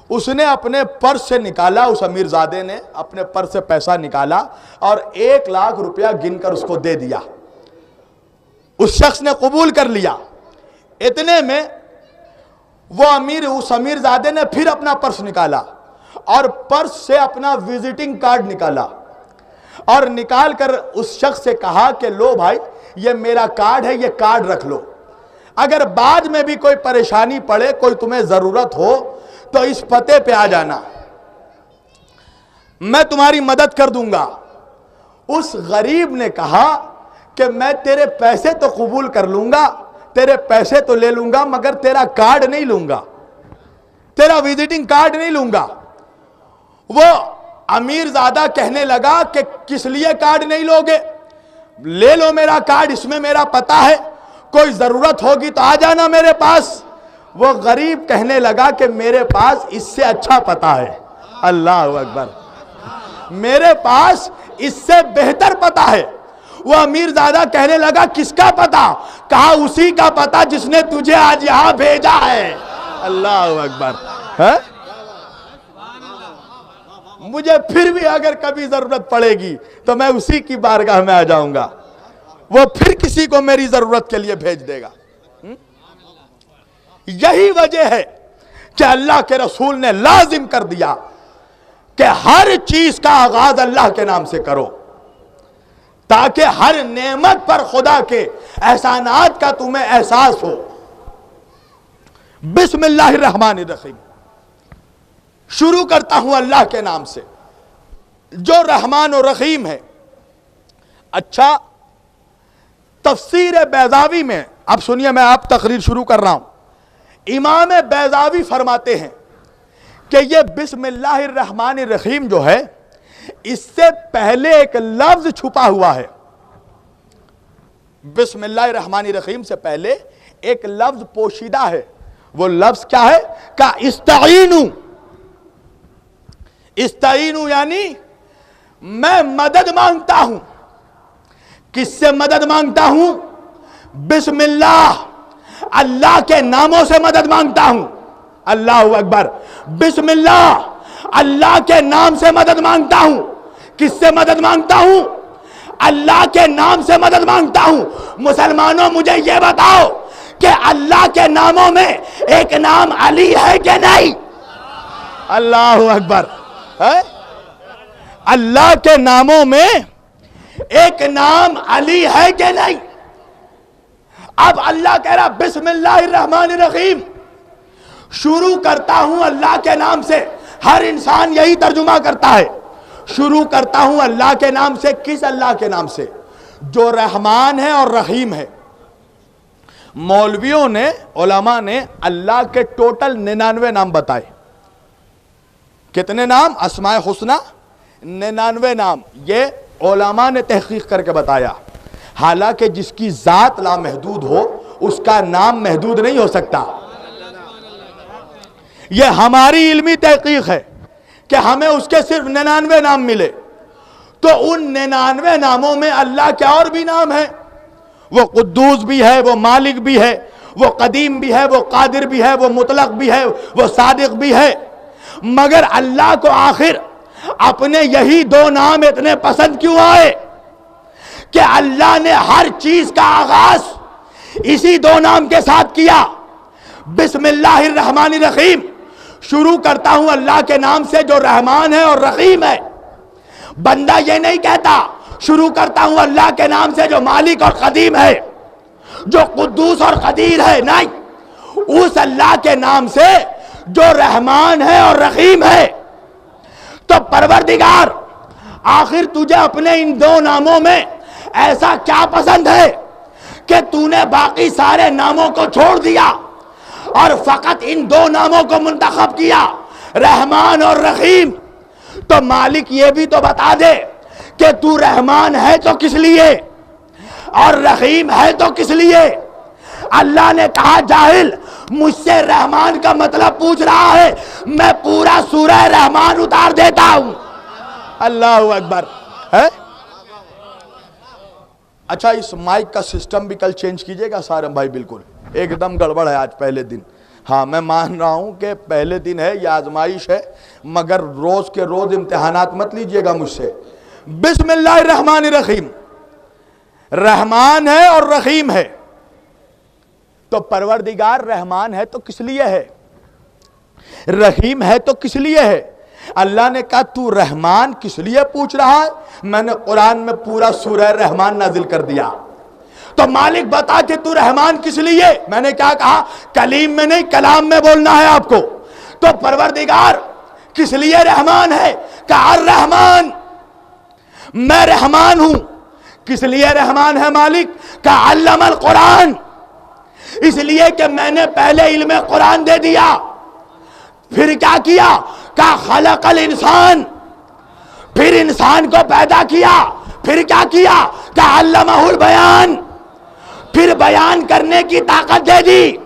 اس نے اپنے پرس سے نکالا, اس امیر زادے نے اپنے پرس سے پیسہ نکالا اور 1 لاکھ روپیہ گن کر اس کو دے دیا. اس شخص نے قبول کر لیا. اتنے میں وہ اس امیر زادے نے پھر اپنا پرس نکالا اور پرس سے اپنا وزٹنگ کارڈ نکالا اور نکال کر اس شخص سے کہا کہ لو بھائی یہ میرا کارڈ ہے، یہ کارڈ رکھ لو، اگر بعد میں بھی کوئی پریشانی پڑے، کوئی تمہیں ضرورت ہو تو اس پتے پہ آ جانا، میں تمہاری مدد کر دوں گا۔ اس غریب نے کہا کہ میں تیرے پیسے تو قبول کر لوں گا، تیرے پیسے تو لے لوں گا، مگر تیرا کارڈ نہیں لوں گا، تیرا وزٹنگ کارڈ نہیں لوں گا۔ وہ امیر زادہ کہنے لگا کہ کس لیے کارڈ نہیں لوگے؟ لے لو میرا کارڈ، اس میں میرا پتہ ہے، کوئی ضرورت ہوگی تو آ جانا میرے پاس۔ وہ غریب کہنے لگا کہ میرے پاس اس سے اچھا پتہ ہے۔ اللہ اکبر، میرے پاس اس سے بہتر پتہ ہے۔ وہ امیر زادہ کہنے لگا کس کا پتہ؟ کہا اسی کا پتہ جس نے تجھے آج یہاں بھیجا ہے۔ اللہ اکبر، مجھے پھر بھی اگر کبھی ضرورت پڑے گی تو میں اسی کی بارگاہ میں آ جاؤں گا، وہ پھر کسی کو میری ضرورت کے لیے بھیج دے گا۔ یہی وجہ ہے کہ اللہ کے رسول نے لازم کر دیا کہ ہر چیز کا آغاز اللہ کے نام سے کرو، تاکہ ہر نعمت پر خدا کے احسانات کا تمہیں احساس ہو۔ بسم اللہ الرحمن الرحیم، شروع کرتا ہوں اللہ کے نام سے جو رحمان و رحیم ہے۔ اچھا، تفسیر بیضاوی میں، اب سنیے میں آپ تقریر شروع کر رہا ہوں، امام بیضاوی فرماتے ہیں کہ یہ بسم اللہ الرحمن الرحیم جو ہے اس سے پہلے ایک لفظ چھپا ہوا ہے۔ بسم اللہ الرحمن الرحیم سے پہلے ایک لفظ پوشیدہ ہے۔ وہ لفظ کیا ہے؟ کہ استعینوا، استعینوا یعنی میں مدد مانگتا ہوں۔ کس سے مدد مانگتا ہوں؟ بسم اللہ، اللہ کے ناموں سے مدد مانگتا ہوں۔ اللہ اکبر، بسم اللہ، اللہ کے نام سے مدد مانگتا ہوں۔ کس سے مدد مانگتا ہوں؟ اللہ کے نام سے مدد مانگتا ہوں۔ مسلمانوں مجھے یہ بتاؤ کہ اللہ کے ناموں میں ایک نام علی ہے کہ نہیں؟ اللہ اکبر، اللہ کے ناموں میں ایک نام علی ہے کہ نہیں؟ اب اللہ کہہ رہا بسم اللہ الرحمن الرحیم، شروع کرتا ہوں اللہ کے نام سے۔ ہر انسان یہی ترجمہ کرتا ہے، شروع کرتا ہوں اللہ کے نام سے۔ کس اللہ کے نام سے؟ جو رحمان ہے اور رحیم ہے۔ مولویوں نے، علماء نے اللہ کے ٹوٹل 99 نام بتائے۔ کتنے نام؟ اسماء حسنہ 99 نام، یہ علماء نے تحقیق کر کے بتایا۔ حالانکہ جس کی ذات لامحدود ہو اس کا نام محدود نہیں ہو سکتا۔ یہ ہماری علمی تحقیق ہے کہ ہمیں اس کے صرف 99 نام ملے، تو ان 99 ناموں میں اللہ کے اور بھی نام ہیں۔ وہ قدوس بھی ہے، وہ مالک بھی ہے، وہ قدیم بھی ہے، وہ قادر بھی ہے، وہ مطلق بھی ہے، وہ صادق بھی ہے۔ مگر اللہ کو آخر اپنے یہی دو نام اتنے پسند کیوں آئے کہ اللہ نے ہر چیز کا آغاز اسی دو نام کے ساتھ کیا؟ بسم اللہ الرحمن الرحیم، شروع کرتا ہوں اللہ کے نام سے جو رحمان ہے اور رحیم ہے۔ بندہ یہ نہیں کہتا شروع کرتا ہوں اللہ کے نام سے جو مالک اور قدیم ہے، جو قدوس اور قدیر ہے، نہیں، اس اللہ کے نام سے جو رحمان ہے اور رحیم ہے۔ تو پروردگار، آخر تجھے اپنے ان دو ناموں میں ایسا کیا پسند ہے کہ تو نے باقی سارے ناموں کو چھوڑ دیا اور فقط ان دو ناموں کو منتخب کیا، رحمان اور رحیم؟ تو مالک یہ بھی تو بتا دے کہ تو رحمان ہے تو کس لیے اور رحیم ہے تو کس لیے؟ اللہ نے کہا جاہل، مجھ سے رحمان کا مطلب پوچھ رہا ہے، میں پورا سورہ رحمان اتار دیتا ہوں۔ اللہ اکبر، ہے؟ اچھا، اس مائک کا سسٹم بھی کل چینج کیجئے گا سارم بھائی، بالکل ایک دم گڑبڑ ہے آج پہلے دن۔ ہاں میں مان رہا ہوں کہ پہلے دن ہے، یہ آزمائش ہے، مگر روز کے روز امتحانات مت لیجئے گا مجھ سے۔ بسم اللہ الرحمن الرحیم، رحمان ہے اور رحیم ہے، تو پروردگار رحمان ہے تو کس لیے ہے؟ رحیم ہے تو کس لیے ہے؟ اللہ نے کہا تو رحمان کس لیے پوچھ رہا ہے؟ میں نے قرآن میں پورا سورہ رحمان نازل کر دیا. تو مالک بتا کہ تو رحمان کس لیے؟ میں نے کیا کہا؟ کلیم میں نہیں کلام میں بولنا ہے آپ کو. تو پروردگار کس لیے رحمان ہے؟ کہا الرحمن، میں رحمان ہوں. کس لیے رحمان ہے مالک؟ کہا علم القرآن، اس لیے کہ میں نے پہلے علم قرآن دے دیا. پھر کیا کیا؟ کہا خلق الانسان، پھر انسان کو پیدا کیا. پھر کیا کیا؟ کہا علمہ البیان، پھر بیان کرنے کی طاقت دے دی.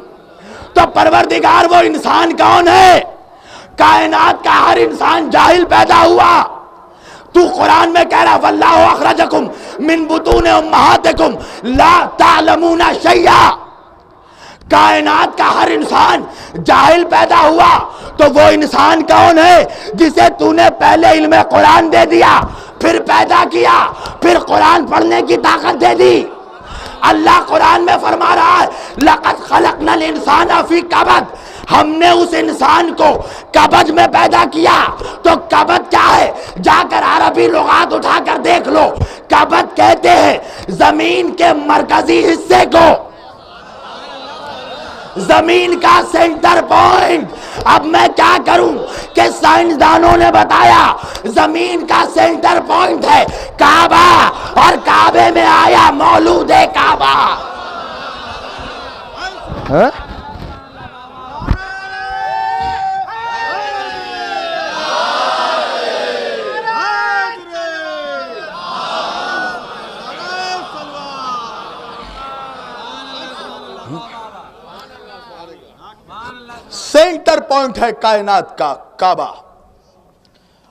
تو پروردگار وہ انسان کون ہے؟ کائنات کا ہر انسان جاہل پیدا ہوا. تو قرآن میں کہہ رہا واللہ اخرجکم من بطون امہاتکم لا تعلمون شیئا. کائنات کا ہر انسان جاہل پیدا ہوا. تو وہ انسان کون ہے جسے تو نے پہلے علم قرآن دے دیا، پھر پیدا کیا، پھر قرآن پڑھنے کی طاقت دے دی. اللہ قرآن میں فرما رہا ہے لَقَدْ خَلَقْنَا الْإِنسَانَ فِي كَبَدٍ، ہم نے اس انسان کو کبد میں پیدا کیا. تو کبد کیا ہے؟ جا کر عربی لغات اٹھا کر دیکھ لو. کبد کہتے ہیں زمین کے مرکزی حصے کو، زمین کا سینٹر پوائنٹ. اب میں کیا کروں کہ سائنسدانوں نے بتایا زمین کا سینٹر پوائنٹ ہے کعبہ، اور کعبے میں آیا مولود کعبہ. سینٹر پوائنٹ ہے کائنات کا کعبہ،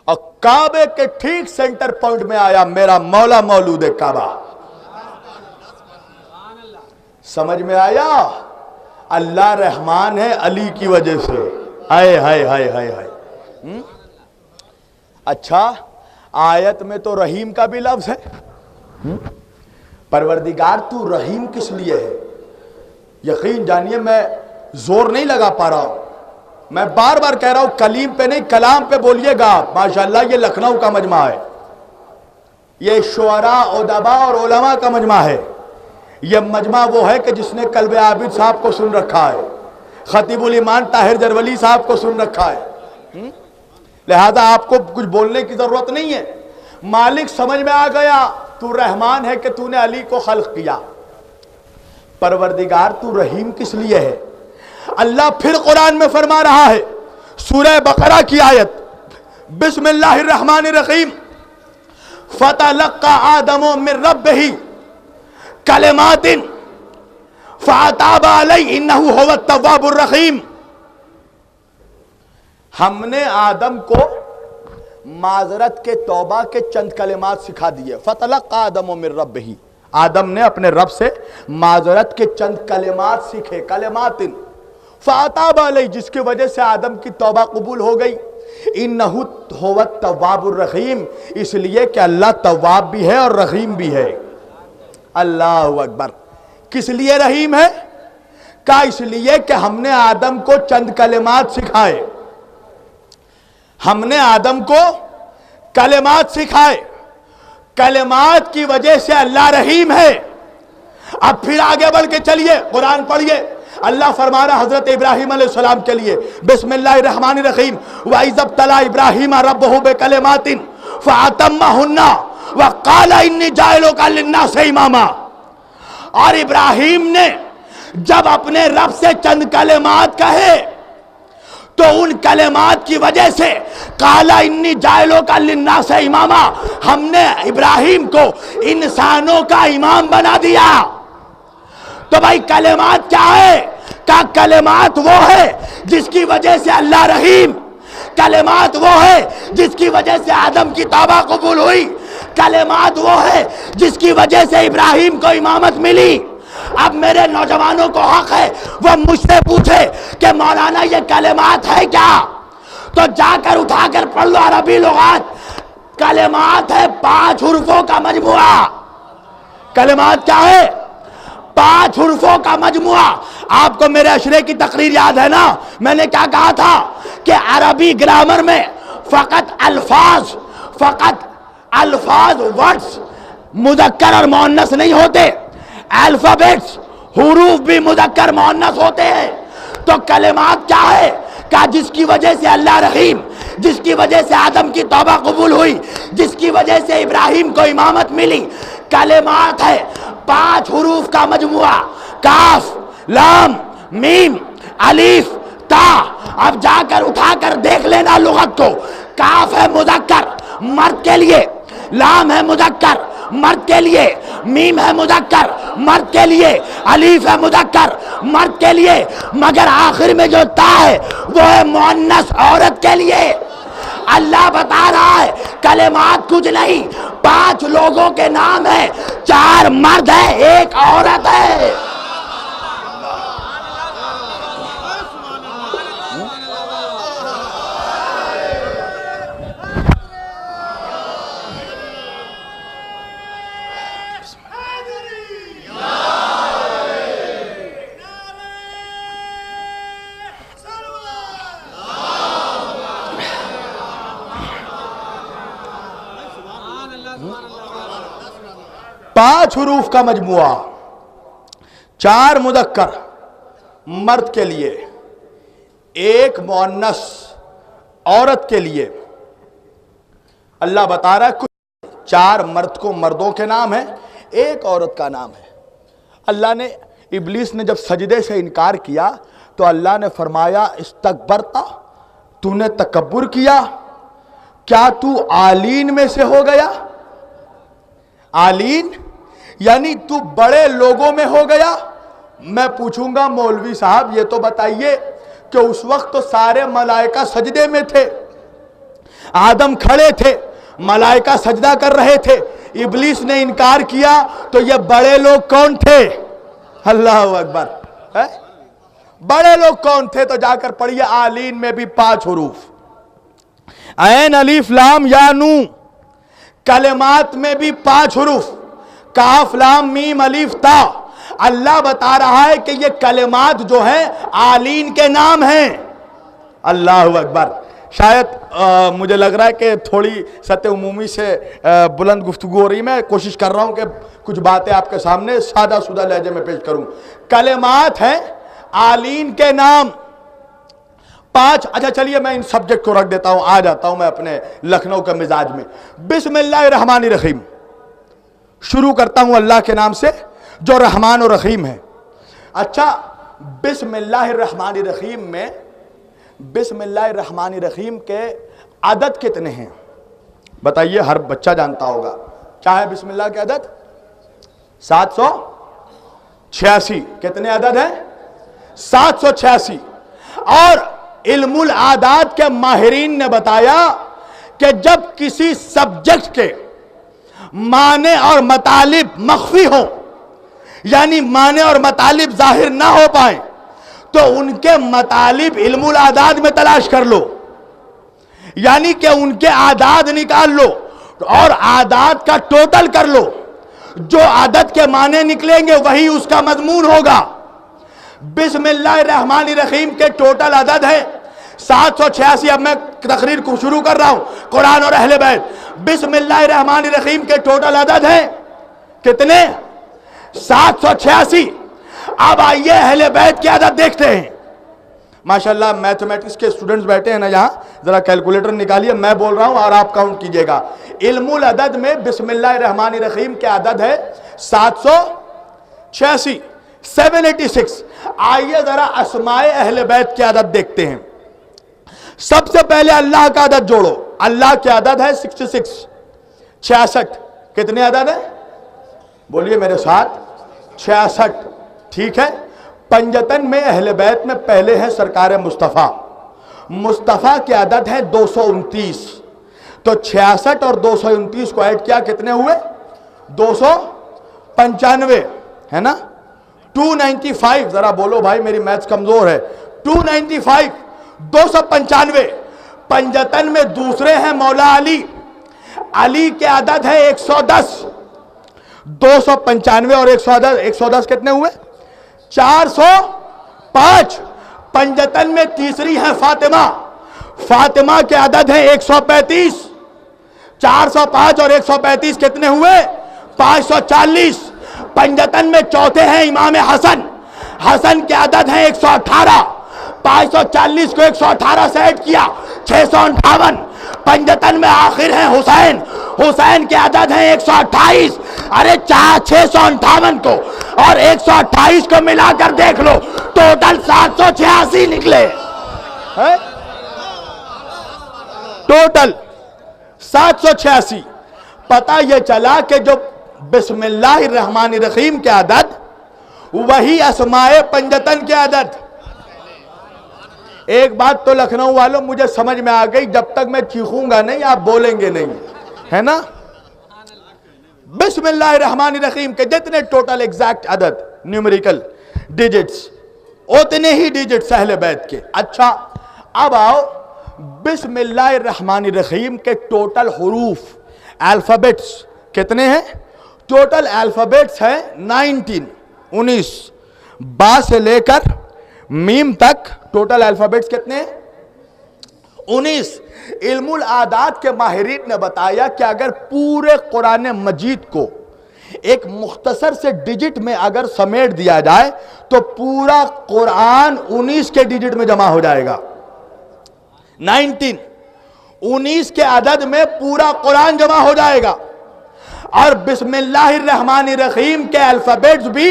اور کعبے کے ٹھیک سینٹر پوائنٹ میں آیا میرا مولا مولود کعبہ. سمجھ میں آیا؟ اللہ رحمان ہے علی کی وجہ سے. ہائے ہائے ہائے ہائے ہائے. اچھا آیت میں تو رحیم کا بھی لفظ ہے. پروردگار تو رحیم کس لیے ہے؟ یقین جانیے میں زور نہیں لگا پا رہا ہوں، میں بار بار کہہ رہا ہوں کلیم پہ نہیں کلام پہ بولیے گا آپ. ماشاءاللہ یہ لکھنؤ کا مجمع ہے، یہ شعراء ادباء اور علماء کا مجمع ہے. یہ مجمع وہ ہے کہ جس نے قلب عابد صاحب کو سن رکھا ہے، خطیب الایمان طاہر جرولی صاحب کو سن رکھا ہے. لہذا آپ کو کچھ بولنے کی ضرورت نہیں ہے. مالک سمجھ میں آ گیا تو رحمان ہے کہ تو نے علی کو خلق کیا. پروردگار تو رحیم کس لیے ہے؟ اللہ پھر قرآن میں فرما رہا ہے سورہ بقرہ کی آیت بسم اللہ الرحمن الرحیم فَتَلَقَّى آدَمُ مِن رَبِّهِ کلمات فَتَابَ عَلَيْهِ إِنَّهُ هُوَ التَّوَّابُ الرَّحِيمُ. ہم نے آدم کو معذرت کے توبہ کے چند کلمات سکھا دیے. فَتَلَقَّى آدَمُ مِن رَبِّهِ، آدم نے اپنے رب سے معذرت کے چند کلمات سیکھے. کلمات فَتَابَ عَلَيْهِ، جس کی وجہ سے آدم کی توبہ قبول ہو گئی. إِنَّهُ هُوَ التَّوَّابُ الرَّحِيمُ، اس لیے کہ اللہ تواب بھی ہے اور رحیم بھی ہے. اللہ اکبر. کس لیے رحیم ہے؟ کہا اس لیے کہ ہم نے آدم کو چند کلمات سکھائے. ہم نے آدم کو کلمات سکھائے. کلمات کی وجہ سے اللہ رحیم ہے. اب پھر آگے بڑھ کے چلیے قرآن پڑھیے. اللہ فرما رہا حضرت ابراہیم علیہ السلام کے لیے بسم اللہ الرحمن الرحیم وَإِذَا ابْتَلَىٰ إِبْرَاهِيمَ رَبُّهُ بِكَلِمَاتٍ فَأَتَمَّهُنَّ وَقَالَ إِنِّي جَاعِلُكَ لِلنَّاسِ إِمَامًا. اور ابراہیم نے جب اپنے رب سے چند کلمات کہے تو ان کلمات کی وجہ سے قَالَ إِنِّي جَاعِلُكَ لِلنَّاسِ إِمَامًا، ہم نے ابراہیم کو انسانوں کا امام بنا دیا. تو بھائی کلمات کیا ہے؟ کہ کلمات وہ ہے جس کی وجہ سے اللہ رحیم، کلمات وہ ہے جس کی وجہ سے آدم کی توبہ قبول ہوئی، کلمات وہ ہے جس کی وجہ سے ابراہیم کو امامت ملی. اب میرے نوجوانوں کو حق ہے وہ مجھ سے پوچھے کہ مولانا یہ کلمات ہے کیا؟ تو جا کر اٹھا کر پڑھ لو عربی لغات. کلمات ہے 5 حروفوں کا مجموعہ. کلمات کیا ہے؟ 5 حروفوں کا مجموعہ. آپ کو میرے اشرے کی تقریر یاد ہے نا؟ میں نے کیا کہا تھا کہ عربی گرامر میں فقط الفاظ ورڈز مذکر اور مؤنث نہیں ہوتے، الفابیٹس حروف بھی مذکر مؤنث ہوتے ہیں۔ تو کلمات کیا ہے کہ جس کی وجہ سے اللہ رحیم، جس کی وجہ سے آدم کی توبہ قبول ہوئی، جس کی وجہ سے ابراہیم کو امامت ملی، کلمات ہے 5 حروف کا مجموعہ، کاف لام میم الف تا۔ اب جا کر اٹھا کر دیکھ لینا لغت کو، کاف ہے مذکر مرد کے لیے، لام ہے مذکر مرد کے لیے، میم ہے مذکر مرد کے لیے، الف ہے مذکر مرد کے لیے، مگر آخر میں جو تا ہے وہ ہے مؤنث عورت کے لیے۔ اللہ بتا رہا ہے کلمات کچھ نہیں، 5 لوگوں کے نام ہیں، 4 مرد ہیں 1 عورت ہے۔ پانچ حروف کا مجموعہ، 4 مذکر مرد کے لیے، 1 مؤنث عورت کے لیے۔ اللہ بتا رہا ہے کچھ 4 مرد کو مردوں کے نام ہیں، 1 عورت کا نام ہے۔ اللہ نے ابلیس نے جب سجدے سے انکار کیا تو اللہ نے فرمایا استکبرتا، تو نے تکبر کیا، کیا تو عالین میں سے ہو گیا؟ عالین یعنی تو بڑے لوگوں میں ہو گیا۔ میں پوچھوں گا مولوی صاحب یہ تو بتائیے کہ اس وقت تو سارے ملائکہ سجدے میں تھے، آدم کھڑے تھے، ملائکہ سجدہ کر رہے تھے، ابلیس نے انکار کیا تو یہ بڑے لوگ کون تھے؟ اللہ اکبر، بڑے لوگ کون تھے؟ تو جا کر پڑھیے عالین میں بھی 5 حروف، عین الف لام یا نون۔ کلمات میں بھی 5 حروف، کاف لام میم الف تا۔ اللہ بتا رہا ہے کہ یہ کلمات جو ہیں عالین کے نام ہیں۔ اللہ اکبر۔ شاید مجھے لگ رہا ہے کہ تھوڑی سطح عمومی سے بلند گفتگو ہو رہی، میں کوشش کر رہا ہوں کہ کچھ باتیں آپ کے سامنے سادہ سودہ لہجے میں پیش کروں۔ کلمات ہیں عالین کے نام 5۔ اچھا چلیے میں ان سبجیکٹ کو رکھ دیتا ہوں، آ جاتا ہوں میں اپنے لکھنؤ کے مزاج میں۔ بسم اللہ الرحمن الرحیم، شروع کرتا ہوں اللہ کے نام سے جو رحمان و رحیم ہے۔ اچھا بسم اللہ الرحمن الرحیم میں، بسم اللہ الرحمن الرحیم کے عدد کتنے ہیں بتائیے؟ ہر بچہ جانتا ہوگا کیا ہے بسم اللہ کے عدد؟ 786۔ کتنے عدد ہیں؟ 786۔ اور علم العادات کے ماہرین نے بتایا کہ جب کسی سبجیکٹ کے معنی اور مطالب مخفی ہوں، یعنی معنی اور مطالب ظاہر نہ ہو پائیں، تو ان کے مطالب علم العادات میں تلاش کر لو، یعنی کہ ان کے اعداد نکال لو اور اعداد کا ٹوٹل کر لو، جو عدد کے معنی نکلیں گے وہی اس کا مضمون ہوگا۔ بسم اللہ الرحمن الرحیم کے ٹوٹل عدد ہے 786۔ اب میں تقریر کو شروع کر رہا ہوں، قرآن اور اہل بیت۔ بسم اللہ الرحمن الرحیم کے ٹوٹل عدد ہیں کتنے؟ 786۔ اب آئیے اہل بیت کے عدد دیکھتے ہیں۔ ماشاءاللہ میتھمیٹکس کے اسٹوڈنٹس بیٹھے ہیں نا یہاں، ذرا کیلکولیٹر نکالیے، میں بول رہا ہوں اور آپ کاؤنٹ کیجئے گا۔ علم العدد میں بسم اللہ الرحمن الرحیم کے عدد ہے 786، 786۔ آئیے ذرا اسماء اہل بیت کے عدد دیکھتے ہیں۔ سب سے پہلے اللہ کا عدد جوڑو، اللہ کے عدد ہے 66، 66۔ کتنے عدد ہے؟ بولیے میرے ساتھ، 66۔ ٹھیک ہے۔ پنجتن میں اہل بیت میں پہلے ہیں سرکار مصطفیٰ، مصطفیٰ کے عدد ہے 229۔ تو 66 اور 229 کو ایڈ کیا کتنے ہوئے؟ 295 ہے نا؟ 295، ذرا بولو بھائی میری میتھس کمزور ہے۔ 295، 295۔ پنجتن میں دوسرے ہیں مولا علی، علی کے عدد ہے 110۔ 295 اور 110 کتنے ہوئے؟ 405۔ پنجتن میں تیسری ہے فاطمہ، فاطمہ کے عدد ہیں 135، 405 اور 135 کتنے ہوئے؟ 540۔ پنجتن میں چوتھے ہیں امام حسن، حسن کے عدد ہیں 118، 540 کو 118 سے ایڈ کیا 658۔ پنجتن میں آخر ہیں حسین، حسین کے عدد ہیں 128۔ ارے 658 کو اور 128 کو ملا کر دیکھ لو، ٹوٹل 786 نکلے، ٹوٹل 786۔ پتہ یہ چلا کہ جو بسم اللہ الرحمن الرحیم کے عدد وہی اسماء پنجتن کے عدد۔ ایک بات تو لکھنؤ والوں مجھے سمجھ میں آ گئی، جب تک میں چیخوں گا نہیں آپ بولیں گے نہیں، ہے نا؟ بسم اللہ الرحمن الرحیم کے جتنے ٹوٹل ایگزیکٹ عدد نیومریکل ڈیجٹس اتنے ہی ڈیجٹس اہل بیت کے۔ اچھا اب آؤ، بسم اللہ الرحمن الرحیم کے ٹوٹل حروف الفابیٹس کتنے ہیں؟ ٹوٹل الفابیٹس ہیں 19، با سے لے کر میم تک ٹوٹل الفابیٹس کتنے ہیں؟ 19۔ علم العادات کے ماہرین نے بتایا کہ اگر پورے قرآن مجید کو ایک مختصر سے ڈیجٹ میں اگر سمیٹ دیا جائے تو پورا قرآن 19 کے ڈیجٹ میں جمع ہو جائے گا۔ 19 کے عدد میں پورا قرآن جمع ہو جائے گا، اور بسم اللہ الرحمن الرحیم کے الفابیٹس بھی،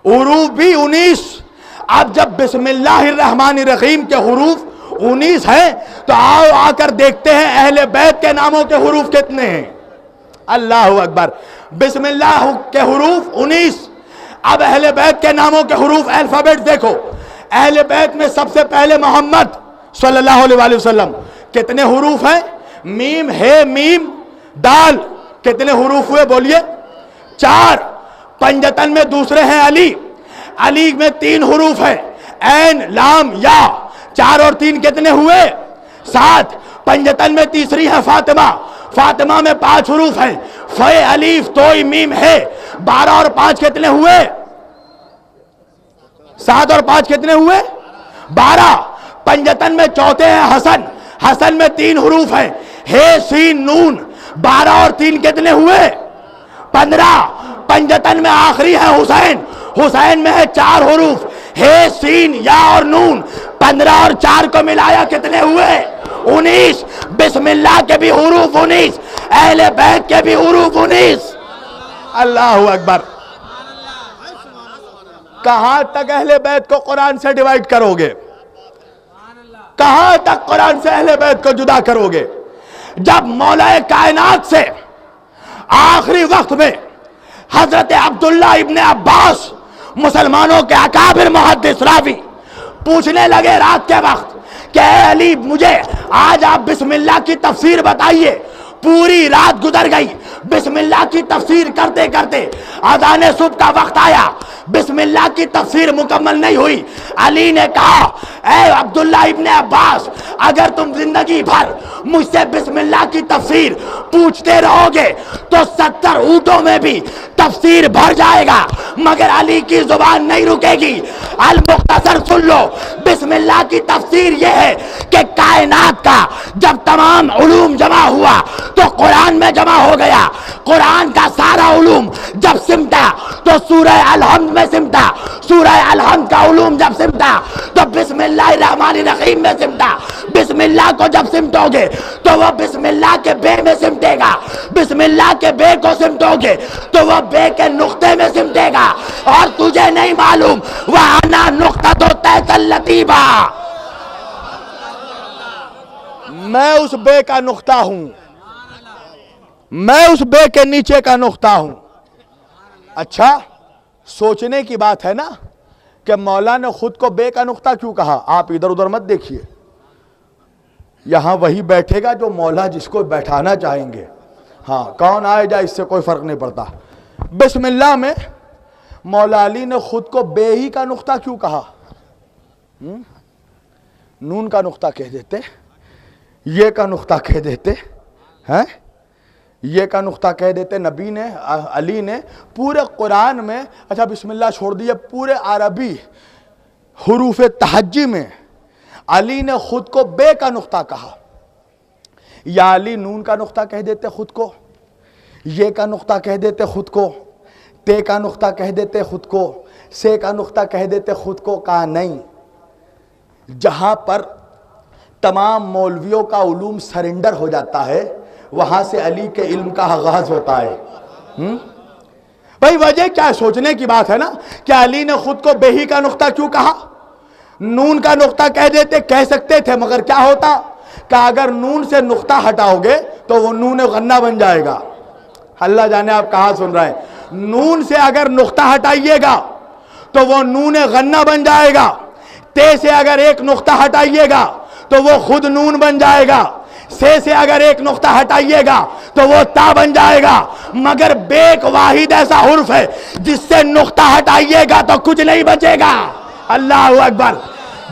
حروف بھی 19۔ اب جب بسم اللہ الرحمن الرحیم کے حروف 19 ہیں تو آؤ آ کر دیکھتے ہیں اہل بیت کے ناموں کے حروف کتنے ہیں۔ اللہ اکبر، بسم اللہ کے حروف 19۔ اب اہل بیت کے ناموں کے حروف الفابیٹ دیکھو، اہل بیت میں سب سے پہلے محمد صلی اللہ علیہ وآلہ وسلم، کتنے حروف ہیں؟ میم ہے میم دال، کتنے حروف ہوئے بولیے؟ 4۔ پنجتن میں دوسرے ہیں علی، علی میں 3 حروف ہیں، عین لام یا، 4 اور 3 کتنے ہوئے؟ 7۔ پنجتن میں تیسری ہے فاطمہ، فاطمہ میں 5 حروف ہیں، ف الف توئی میم ہے، 12 اور 5 کتنے ہوئے؟ 7 اور 5 کتنے ہوئے؟ 12۔ پنجتن میں چوتھے ہیں حسن، حسن میں 3 حروف ہیں، ہے سین نون، 12 اور 3 کتنے ہوئے؟ 15۔ پنجتن میں آخری ہے حسین، حسین میں ہے 4 حروف، ہے سین یا اور نون، 15 اور 4 کو ملایا کتنے ہوئے؟ 19۔ بسم اللہ کے بھی حروف 19، اہل بیت کے بھی حروف 19۔ اللہ اکبر۔ کہاں تک اہل بیت کو قرآن سے ڈیوائیڈ کرو گے؟ کہاں تک قرآن سے اہل بیت کو جدا کرو گے؟ جب مولا کائنات سے آخری وقت میں حضرت عبداللہ ابن عباس، مسلمانوں کے اکابر محدث راوی، پوچھنے لگے رات کے وقت کہ اے علی مجھے آج آپ بسم اللہ کی تفسیر بتائیے۔ پوری رات گزر گئی، بسم اللہ کی تفسیر کرتے کرتے اذان صبح کا وقت آیا، بسم اللہ کی تفسیر مکمل نہیں ہوئی۔ علی نے کہا اے عبداللہ ابن عباس، اگر تم زندگی بھر مجھ سے بسم اللہ کی تفسیر پوچھتے رہو گے تو 70 اونٹوں میں بھی تفسیر بھر جائے گا، مگر علی کی زبان نہیں رکے گی۔ المختصر سن لو، بسم اللہ کی تفسیر یہ ہے کہ کائنات کا جب تمام علوم جمع ہوا تو قرآن میں جمع ہو گیا، قرآن کا سارا علوم جب سمٹا تو سورہ الحمد میں سمٹا، سورہ الحمد کا علوم جب سمٹا تو بسم اللہ الرحمن الرحیم میں سمٹا۔ بسم اللہ کو جب سمٹو گے تو وہ بسم اللہ کے بے میں سمٹے گا، بسم اللہ کے بے کو سمٹو گے تو وہ بے کے نقطے میں سمٹے گا، اور تجھے نہیں معلوم وَأَنَا نُقْطَةُ تَحْتَ اللَّطِيفَةِ، میں اس بے کا نقطہ ہوں، میں اس بے کے نیچے کا نقطہ ہوں۔ اچھا سوچنے کی بات ہے نا کہ مولا نے خود کو بے کا نقطہ کیوں کہا؟ آپ ادھر ادھر مت دیکھیے، یہاں وہی بیٹھے گا جو مولا جس کو بیٹھانا چاہیں گے، ہاں کون آئے جائے اس سے کوئی فرق نہیں پڑتا۔ بسم اللہ میں مولا علی نے خود کو بے ہی کا نقطہ کیوں کہا؟ نون کا نقطہ کہہ دیتے، یہ کا نقطہ کہہ دیتے ہیں، یہ کا نقطہ کہہ دیتے۔ نبی نے، علی نے پورے قرآن میں، اچھا بسم اللہ چھوڑ دیے، پورے عربی حروف تہجی میں علی نے خود کو بے کا نقطہ کہا، یا علی نون کا نقطہ کہہ دیتے خود کو، یہ کا نقطہ کہہ دیتے خود کو، تے کا نقطہ کہہ دیتے خود کو، سے کا نقطہ کہہ دیتے خود کو. کہا نہیں، جہاں پر تمام مولویوں کا علوم سرنڈر ہو جاتا ہے وہاں سے علی کے علم کا آغاز ہوتا ہے. بھئی وجہ کیا ہے؟ سوچنے کی بات ہے نا کہ علی نے خود کو بہی کا نقطہ کیوں کہا؟ نون کا نقطہ کہہ دیتے، کہہ سکتے تھے، مگر کیا ہوتا کہ اگر نون سے نقطہ ہٹاؤ گے تو وہ نون غنہ بن جائے گا. اللہ جانے آپ کہاں سن رہے ہیں. نون سے اگر نقطہ ہٹائیے گا تو وہ نون غنہ بن جائے گا. تے سے اگر ایک نقطہ ہٹائیے گا تو وہ خود نون بن جائے گا. سے اگر ایک نقطہ ہٹائیے گا تو وہ تا بن جائے گا. مگر بے ایک واحد ایسا حرف ہے جس سے نقطہ ہٹائیے گا تو کچھ نہیں بچے گا. اللہ اکبر.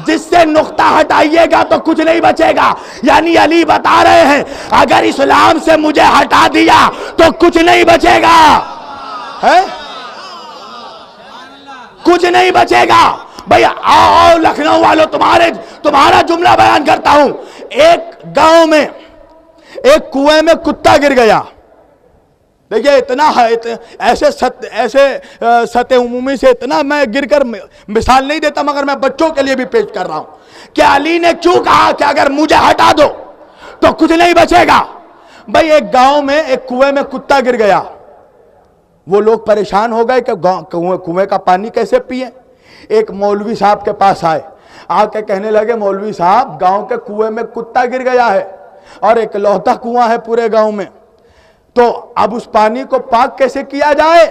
جس سے نقطہ ہٹائیے گا تو کچھ نہیں بچے گا. یعنی علی بتا رہے ہیں اگر اسلام سے مجھے ہٹا دیا تو کچھ نہیں بچے گا. کچھ نہیں بچے گا. بھئی آؤ لکھنؤ والوں تمہارا جملہ بیان کرتا ہوں. ایک گاؤں میں ایک کنویں میں کتا گر گیا. دیکھیے اتنا ایسے سطح عمومی سے اتنا میں گر کر مثال نہیں دیتا، مگر میں بچوں کے لیے بھی پیش کر رہا ہوں کہ علی نے کیوں کہا کہ اگر مجھے ہٹا دو تو کچھ نہیں بچے گا. بھئی ایک گاؤں میں ایک کنویں میں کتا گر گیا. وہ لوگ پریشان ہو گئے کہ کنویں کا پانی کیسے پیئیں. ایک مولوی صاحب کے پاس آئے، آ کے کہنے لگے مولوی صاحب گاؤں کے کنویں میں کتا گر گیا ہے اور ایک لوتا کنواں ہے پورے گاؤں میں، تو اب اس پانی کو پاک کیسے کیا جائے؟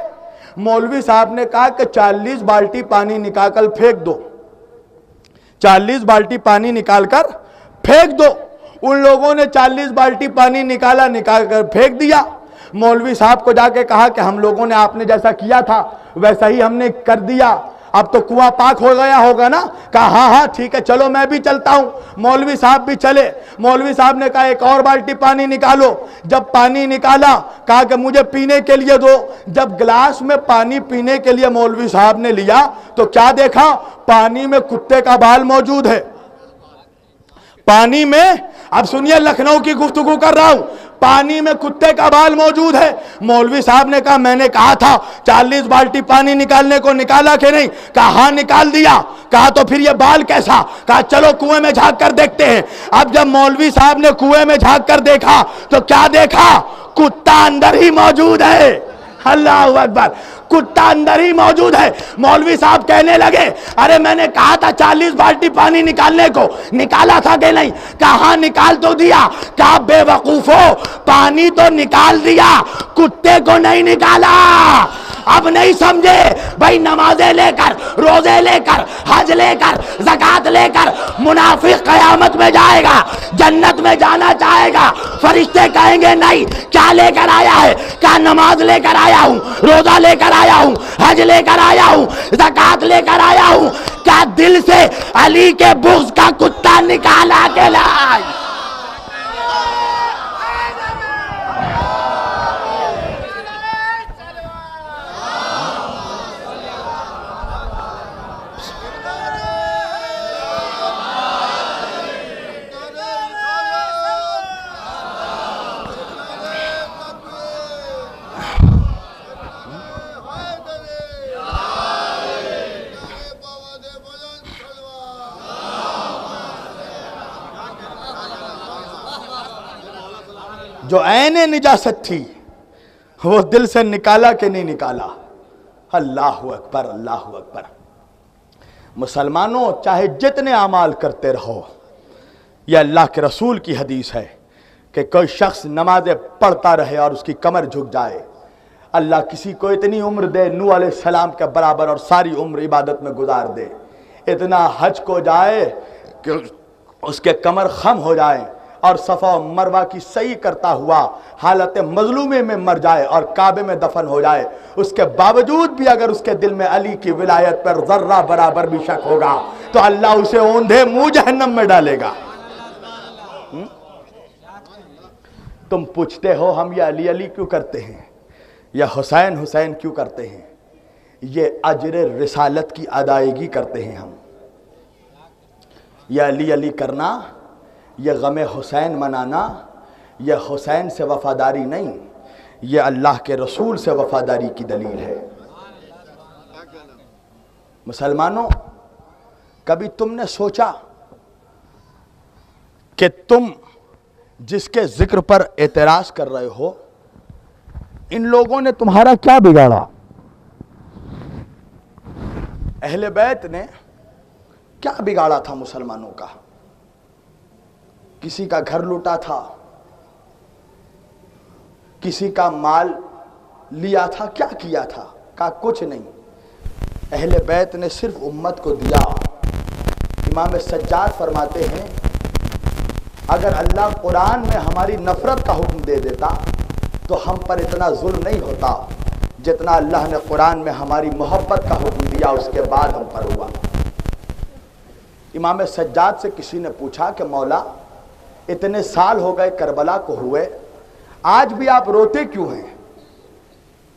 مولوی صاحب نے کہا کہ 40 بالٹی پانی نکال کر پھینک دو. 40 بالٹی پانی نکال کر پھینک دو. ان لوگوں نے 40 بالٹی پانی نکال کر پھینک دیا. مولوی صاحب کو جا کے کہا کہ ہم لوگوں نے آپ نے جیسا کیا تھا ویسا ہی ہم نے کر دیا، اب تو کنواں پاک ہو گیا ہوگا نا؟ کہا ہاں ٹھیک ہے چلو میں بھی چلتا ہوں. مولوی صاحب بھی چلے. مولوی صاحب نے کہا ایک اور بالٹی پانی نکالو. جب پانی نکالا کہا کہ مجھے پینے کے لیے دو. جب گلاس میں پانی پینے کے لیے مولوی صاحب نے لیا تو کیا دیکھا؟ پانی میں کتے کا بال موجود ہے. پانی میں، اب سنیے لکھنؤ کی گفتگو کر رہا ہوں، پانی میں کتے کا بال موجود ہے. مولوی صاحب نے کہا میں نے کہا تھا 40 بالٹی پانی نکالنے کو، نکالا کہ نہیں؟ کہا ہاں نکال دیا. کہا تو پھر یہ بال کیسا؟ کہا چلو کنویں میں جھانک کر دیکھتے ہیں. اب جب مولوی صاحب نے کنویں میں جھانک کر دیکھا تو کیا دیکھا؟ کتا اندر ہی موجود ہے. اللہ اکبر. کتا اندر ہی موجود ہے. مولوی صاحب کہنے لگے ارے میں نے کہا تھا 40 بالٹی پانی نکالنے کو، نکالا تھا کہ نہیں؟ کہا ہاں نکال تو دیا. کہا بے وقوفو، پانی تو نکال دیا، کتے کو نہیں نکالا. اب نہیں سمجھے؟ بھائی نمازیں لے کر، روزے لے کر، حج لے کر، زکوٰۃ لے کر منافق قیامت میں جائے گا، جنت میں جانا چاہے گا. فرشتے کہیں گے نہیں کیا لے کر آیا ہے؟ کہا نماز لے کر آیا ہوں، روزہ لے کر آیا ہوں، حج لے کر آیا ہوں، زکوٰۃ لے کر آیا ہوں. کیا دل سے علی کے بغض کا کتا نکالا کے لائے؟ جو عین نجاست تھی وہ دل سے نکالا کہ نہیں نکالا؟ اللہ اکبر، اللہ اکبر. مسلمانوں چاہے جتنے اعمال کرتے رہو، یہ اللہ کے رسول کی حدیث ہے کہ کوئی شخص نمازیں پڑھتا رہے اور اس کی کمر جھک جائے، اللہ کسی کو اتنی عمر دے نوح علیہ السلام کے برابر اور ساری عمر عبادت میں گزار دے، اتنا حج کو جائے کہ اس کے کمر خم ہو جائے اور صفا و مروہ کی سعی کرتا ہوا حالت مظلومے میں مر جائے اور کعبے میں دفن ہو جائے، اس کے باوجود بھی اگر اس کے دل میں علی کی ولایت پر ذرہ برابر بھی شک ہوگا تو اللہ اسے اوندھے منہ جہنم میں ڈالے گا. تم پوچھتے ہو ہم یہ علی علی کیوں کرتے ہیں یا حسین حسین کیوں کرتے ہیں؟ یہ اجر رسالت کی ادائیگی کرتے ہیں ہم. یہ علی علی کرنا، یہ غم حسین منانا، یہ حسین سے وفاداری نہیں، یہ اللہ کے رسول سے وفاداری کی دلیل ہے۔ مسلمانوں، کبھی تم نے سوچا کہ تم جس کے ذکر پر اعتراض کر رہے ہو، ان لوگوں نے تمہارا کیا بگاڑا؟ اہل بیت نے کیا بگاڑا تھا مسلمانوں کا؟ کسی کا گھر لوٹا تھا، کسی کا مال لیا تھا، کیا کیا تھا؟ کہا کچھ نہیں، اہل بیت نے صرف امت کو دیا۔ امام سجاد فرماتے ہیں اگر اللہ قرآن میں ہماری نفرت کا حکم دے دیتا تو ہم پر اتنا ظلم نہیں ہوتا جتنا اللہ نے قرآن میں ہماری محبت کا حکم دیا اس کے بعد ہم پر ہوا۔ امام سجاد سے کسی نے پوچھا کہ مولا اتنے سال ہو گئے کربلا کو ہوئے، آج بھی آپ روتے کیوں ہیں؟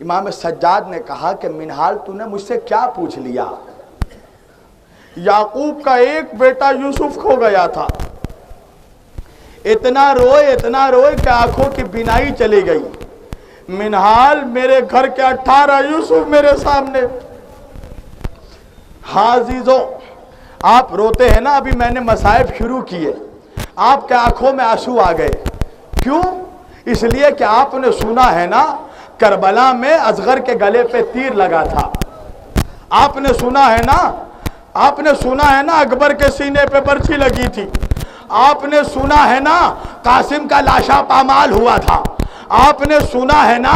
امام سجاد نے کہا کہ منہال تو نے مجھ سے کیا پوچھ لیا؟ یعقوب کا ایک بیٹا یوسف کھو گیا تھا، اتنا روئے کہ آنکھوں کی بینائی چلی گئی۔ منہال میرے گھر کے 18 یوسف میرے سامنے۔ ہاں عزیزو، آپ روتے ہیں نا، ابھی میں نے مصائب شروع کیے، آپ کے آنکھوں میں آنسو آ گئے، کیوں؟ اس لیے کہ آپ نے سنا ہے نا کربلا میں اصغر کے گلے پہ تیر لگا تھا، آپ نے سنا ہے نا اکبر کے سینے پہ برچھی لگی تھی، آپ نے سنا ہے نا قاسم کا لاشا پامال ہوا تھا، آپ نے سنا ہے نا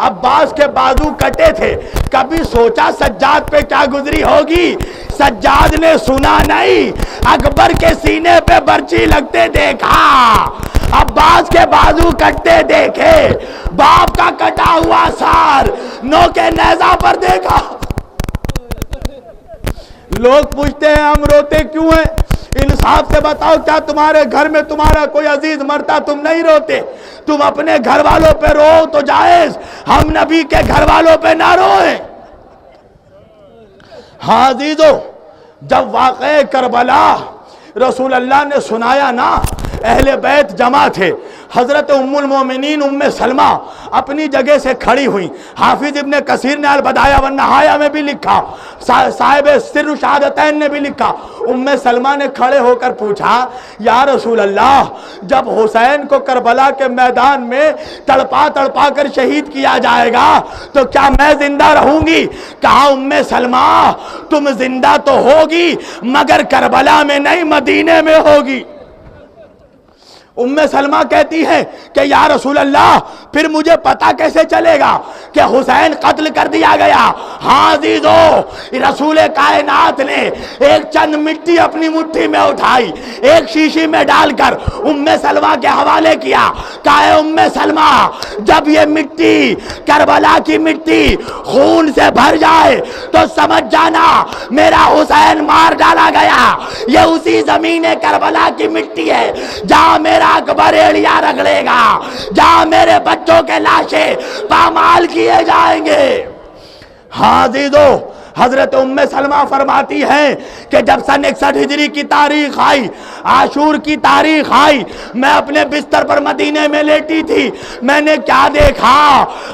عباس کے بازو کٹے تھے۔ کبھی سوچا سجاد پہ کیا گزری ہوگی؟ سجاد نے سنا نہیں، اکبر کے سینے پہ برچھی لگتے دیکھا، عباس کے بازو کٹتے دیکھے، باپ کا کٹا ہوا سار نو کے نیزہ پر دیکھا۔ لوگ پوچھتے ہیں ہم روتے کیوں ہیں؟ انصاف سے بتاؤ، کیا تمہارے گھر میں تمہارا کوئی عزیز مرتا تم نہیں روتے؟ تم اپنے گھر والوں پہ رو تو جائز، ہم نبی کے گھر والوں پہ نہ روئیں۔ ہاں عزیزو، جب واقعہ کربلا رسول اللہ نے سنایا نا، اہل بیت جمع تھے، حضرت ام المومنین ام سلمہ اپنی جگہ سے کھڑی ہوئی۔ حافظ ابن کثیر نے البدایہ والنہایہ میں بھی لکھا، صاحب سر شہادتین نے بھی لکھا، ام سلمہ نے کھڑے ہو کر پوچھا یا رسول اللہ، جب حسین کو کربلا کے میدان میں تڑپا کر شہید کیا جائے گا تو کیا میں زندہ رہوں گی؟ کہا ام سلمہ تم زندہ تو ہوگی مگر کربلا میں نہیں، مدینے میں ہوگی۔ ام سلمہ کہتی ہے کہ یا رسول اللہ پھر مجھے پتا کیسے چلے گا کہ حسین قتل کر دیا گیا؟ ہاں عزیزو، رسول کائنات نے ایک چند مٹی اپنی مٹھی میں اٹھائی، ایک شیشی میں ڈال کر ام سلمہ کے حوالے کیا، کہا اے ام سلمہ جب یہ مٹی کربلا کی مٹی خون سے بھر جائے تو سمجھ جانا میرا حسین مار ڈالا گیا۔ یہ اسی زمین کربلا کی مٹی ہے جہاں میرا اکبر ایڑیا رگڑے گا، جہاں میرے بچوں کے لاشیں پامال کیے جائیں گے۔ ہاں عزیزو، حضرت ام سلمہ فرماتی ہیں کہ جب سن 61 ہجری کی تاریخ آئی، عاشور کی تاریخ آئی، میں اپنے بستر پر مدینے میں لیٹی تھی، میں نے کیا دیکھا؟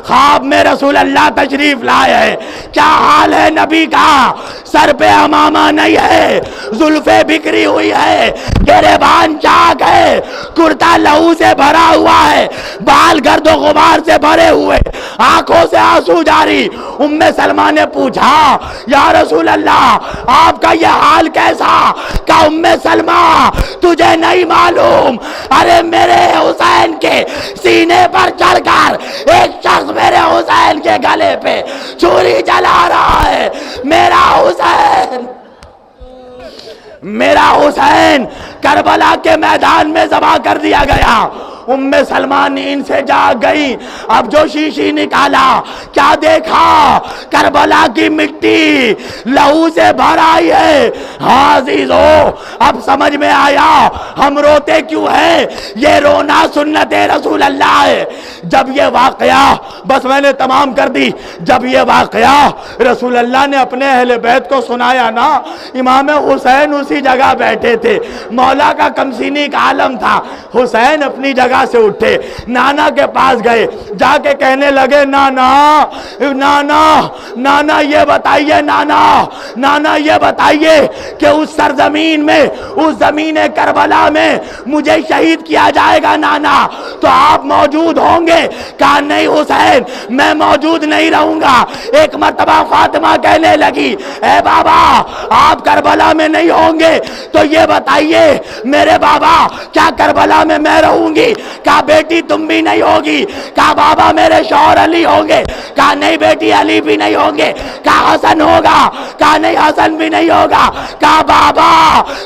خواب میں رسول اللہ تشریف لائے ہیں۔ کیا حال ہے نبی کا؟ سر پہ امامہ نہیں ہے، زلفیں بکھری ہوئی ہے، گریبان چاک ہے، کرتا لہو سے بھرا ہوا ہے، بال گرد و غبار سے بھرے ہوئے، آنکھوں سے آنسو جاری۔ ام سلمہ نے پوچھا یا رسول اللہ آپ کا یہ حال کیسا؟ کہ ام سلمہ تجھے نہیں معلوم، ارے میرے حسین کے سینے پر چڑھ کر ایک شخص میرے حسین کے گلے پہ چھری چلا رہا ہے۔ میرا حسین کربلا کے میدان میں ذبح کر دیا گیا۔ ام سلمہ نیند سے جاگ گئی، اب جو شیشی نکالا کیا دیکھا کہ کربلا کی مٹی لہو سے بھر آئی ہے۔ ہاں عزیزو، اب سمجھ میں آیا ہم روتے کیوں ہیں۔ یہ رونا سنت رسول اللہ ہے۔ جب یہ واقعہ، بس میں نے تمام کر دی، جب یہ واقعہ رسول اللہ نے اپنے اہل بیت کو سنایا نا، امام حسین اسی جگہ بیٹھے تھے، مولا کا کمسینی کا عالم تھا۔ حسین اپنی جگہ سے اٹھے، نانا کے پاس گئے، جا کے کہنے لگے نانا نانا نانا یہ بتائیے، نانا یہ بتائیے کہ اس سرزمین میں، اس زمین کربلا میں مجھے شہید کیا جائے گا نانا، تو آپ موجود ہوں گے؟ کہا نہیں حسین، میں موجود نہیں رہوں گا۔ ایک مرتبہ فاطمہ کہنے لگی اے بابا آپ کربلا میں نہیں ہوں گے تو یہ بتائیے میرے بابا کیا کربلا میں میں رہوں گی؟ کہا بیٹی تم بھی نہیں ہوگی۔ کہا بابا میرے شوہر علی ہوں گے؟ کہا نہیں بیٹی علی بھی نہیں ہوں گے۔ کہا حسن ہوگا؟ کہا نہیں حسن بھی نہیں ہوگا۔ کہا بابا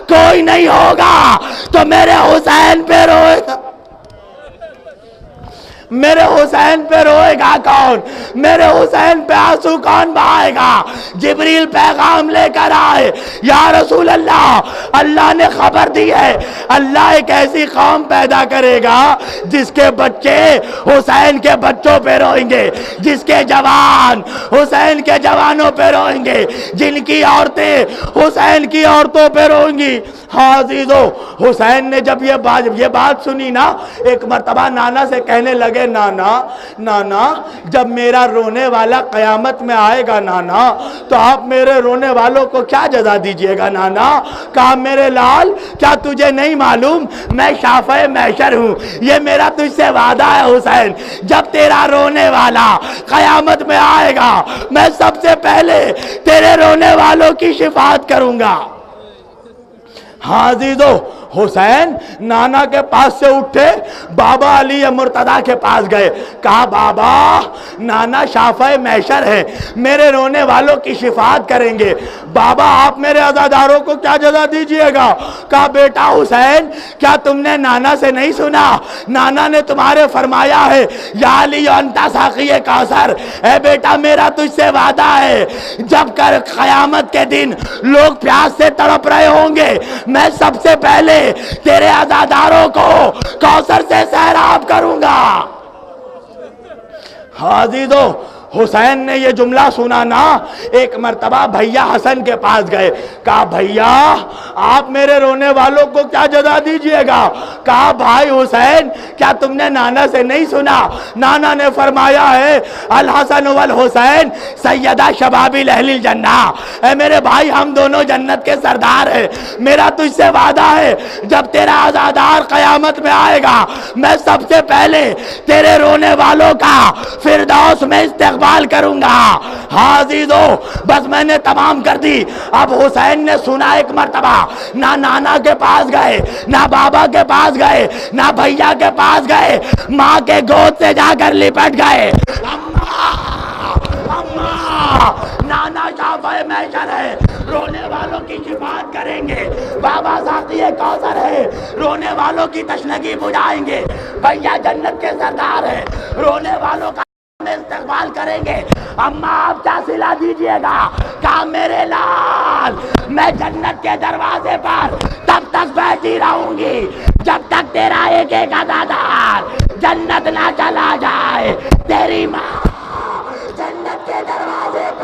کوئی نہیں ہوگا تو میرے حسین پہ روئے گا، میرے حسین پہ روئے گا کون؟ میرے حسین پہ آنسو کون بہائے گا؟ جبریل پیغام لے کر آئے، یا رسول اللہ، اللہ نے خبر دی ہے اللہ ایک ایسی قوم پیدا کرے گا جس کے بچے حسین کے بچوں پہ روئیں گے، جس کے جوان حسین کے جوانوں پہ روئیں گے، جن کی عورتیں حسین کی عورتوں پہ روئیں گی۔ ہاں عزیزو، حسین نے جب یہ بات سنی نا، ایک مرتبہ نانا سے کہنے لگے نانا جب میرا رونے والا قیامت میں آئے گا نانا تو آپ میرے رونے والوں کو کیا جزا دیجئے گا نانا؟ کہا میرے لال کیا تجھے نہیں معلوم میں شافع محشر ہوں، یہ میرا تجھ سے وعدہ ہے حسین، جب تیرا رونے والا قیامت میں آئے گا میں سب سے پہلے تیرے رونے والوں کی شفاعت کروں گا۔ ہاں عزیزو، حسین نانا کے پاس سے اٹھے، بابا علی مرتضیٰ کے پاس گئے، کہا بابا نانا شافع محشر ہے، میرے رونے والوں کی شفاعت کریں گے، بابا آپ میرے عزاداروں کو کیا جزا دیجئے گا؟ کہا بیٹا حسین کیا تم نے نانا سے نہیں سنا؟ نانا نے تمہارے فرمایا ہے یا علی انتا ساقی کوثر، اے بیٹا میرا تجھ سے وعدہ ہے جب کر قیامت کے دن لوگ پیاس سے تڑپ رہے ہوں گے میں سب سے پہلے تیرے عزاداروں کو کوثر سے سیراب کروں گا۔ عزیزو، حسین نے یہ جملہ سنا نا، ایک مرتبہ بھیا حسن کے پاس گئے، کہا بھیا آپ میرے رونے والوں کو کیا جزا دیجئے گا؟ کہا بھائی حسین کیا تم نے نانا سے نہیں سنا؟ نانا نے فرمایا ہے الحسن والحسین سیدہ شباب اہل الجنہ، اے میرے بھائی ہم دونوں جنت کے سردار ہیں، میرا تجھ سے وعدہ ہے جب تیرا عزادار قیامت میں آئے گا میں سب سے پہلے تیرے رونے والوں کا فردوس میں استقبال کروں گا۔ ہاں عزیزو، بس میں نے تمام کر دی۔ اب حسین نے سنا ایک مرتبہ، نہ نانا کے پاس گئے، نہ بابا کے پاس گئے، نہ بھیا کے پاس گئے، ماں کے گود سے جا کر لپٹ گئے، نانا شافع محشر ہے، رونے والوں کی شفاعت کریں گے، بابا ساقی کوثر ہے، رونے والوں کی تشنگی بجھائیں گے، بھیا جنت کے سردار ہے، رونے والوں کا استقبال کریں گے۔ اماں آپ کیا صلہ دیجئے گا؟ کہا میرے لال میں جنت کے دروازے پر تب تک بیٹھی رہوں گی جب تک تیرا ایک ایک عزادار جنت نہ چلا جائے، تیری ماں جنت کے دروازے پر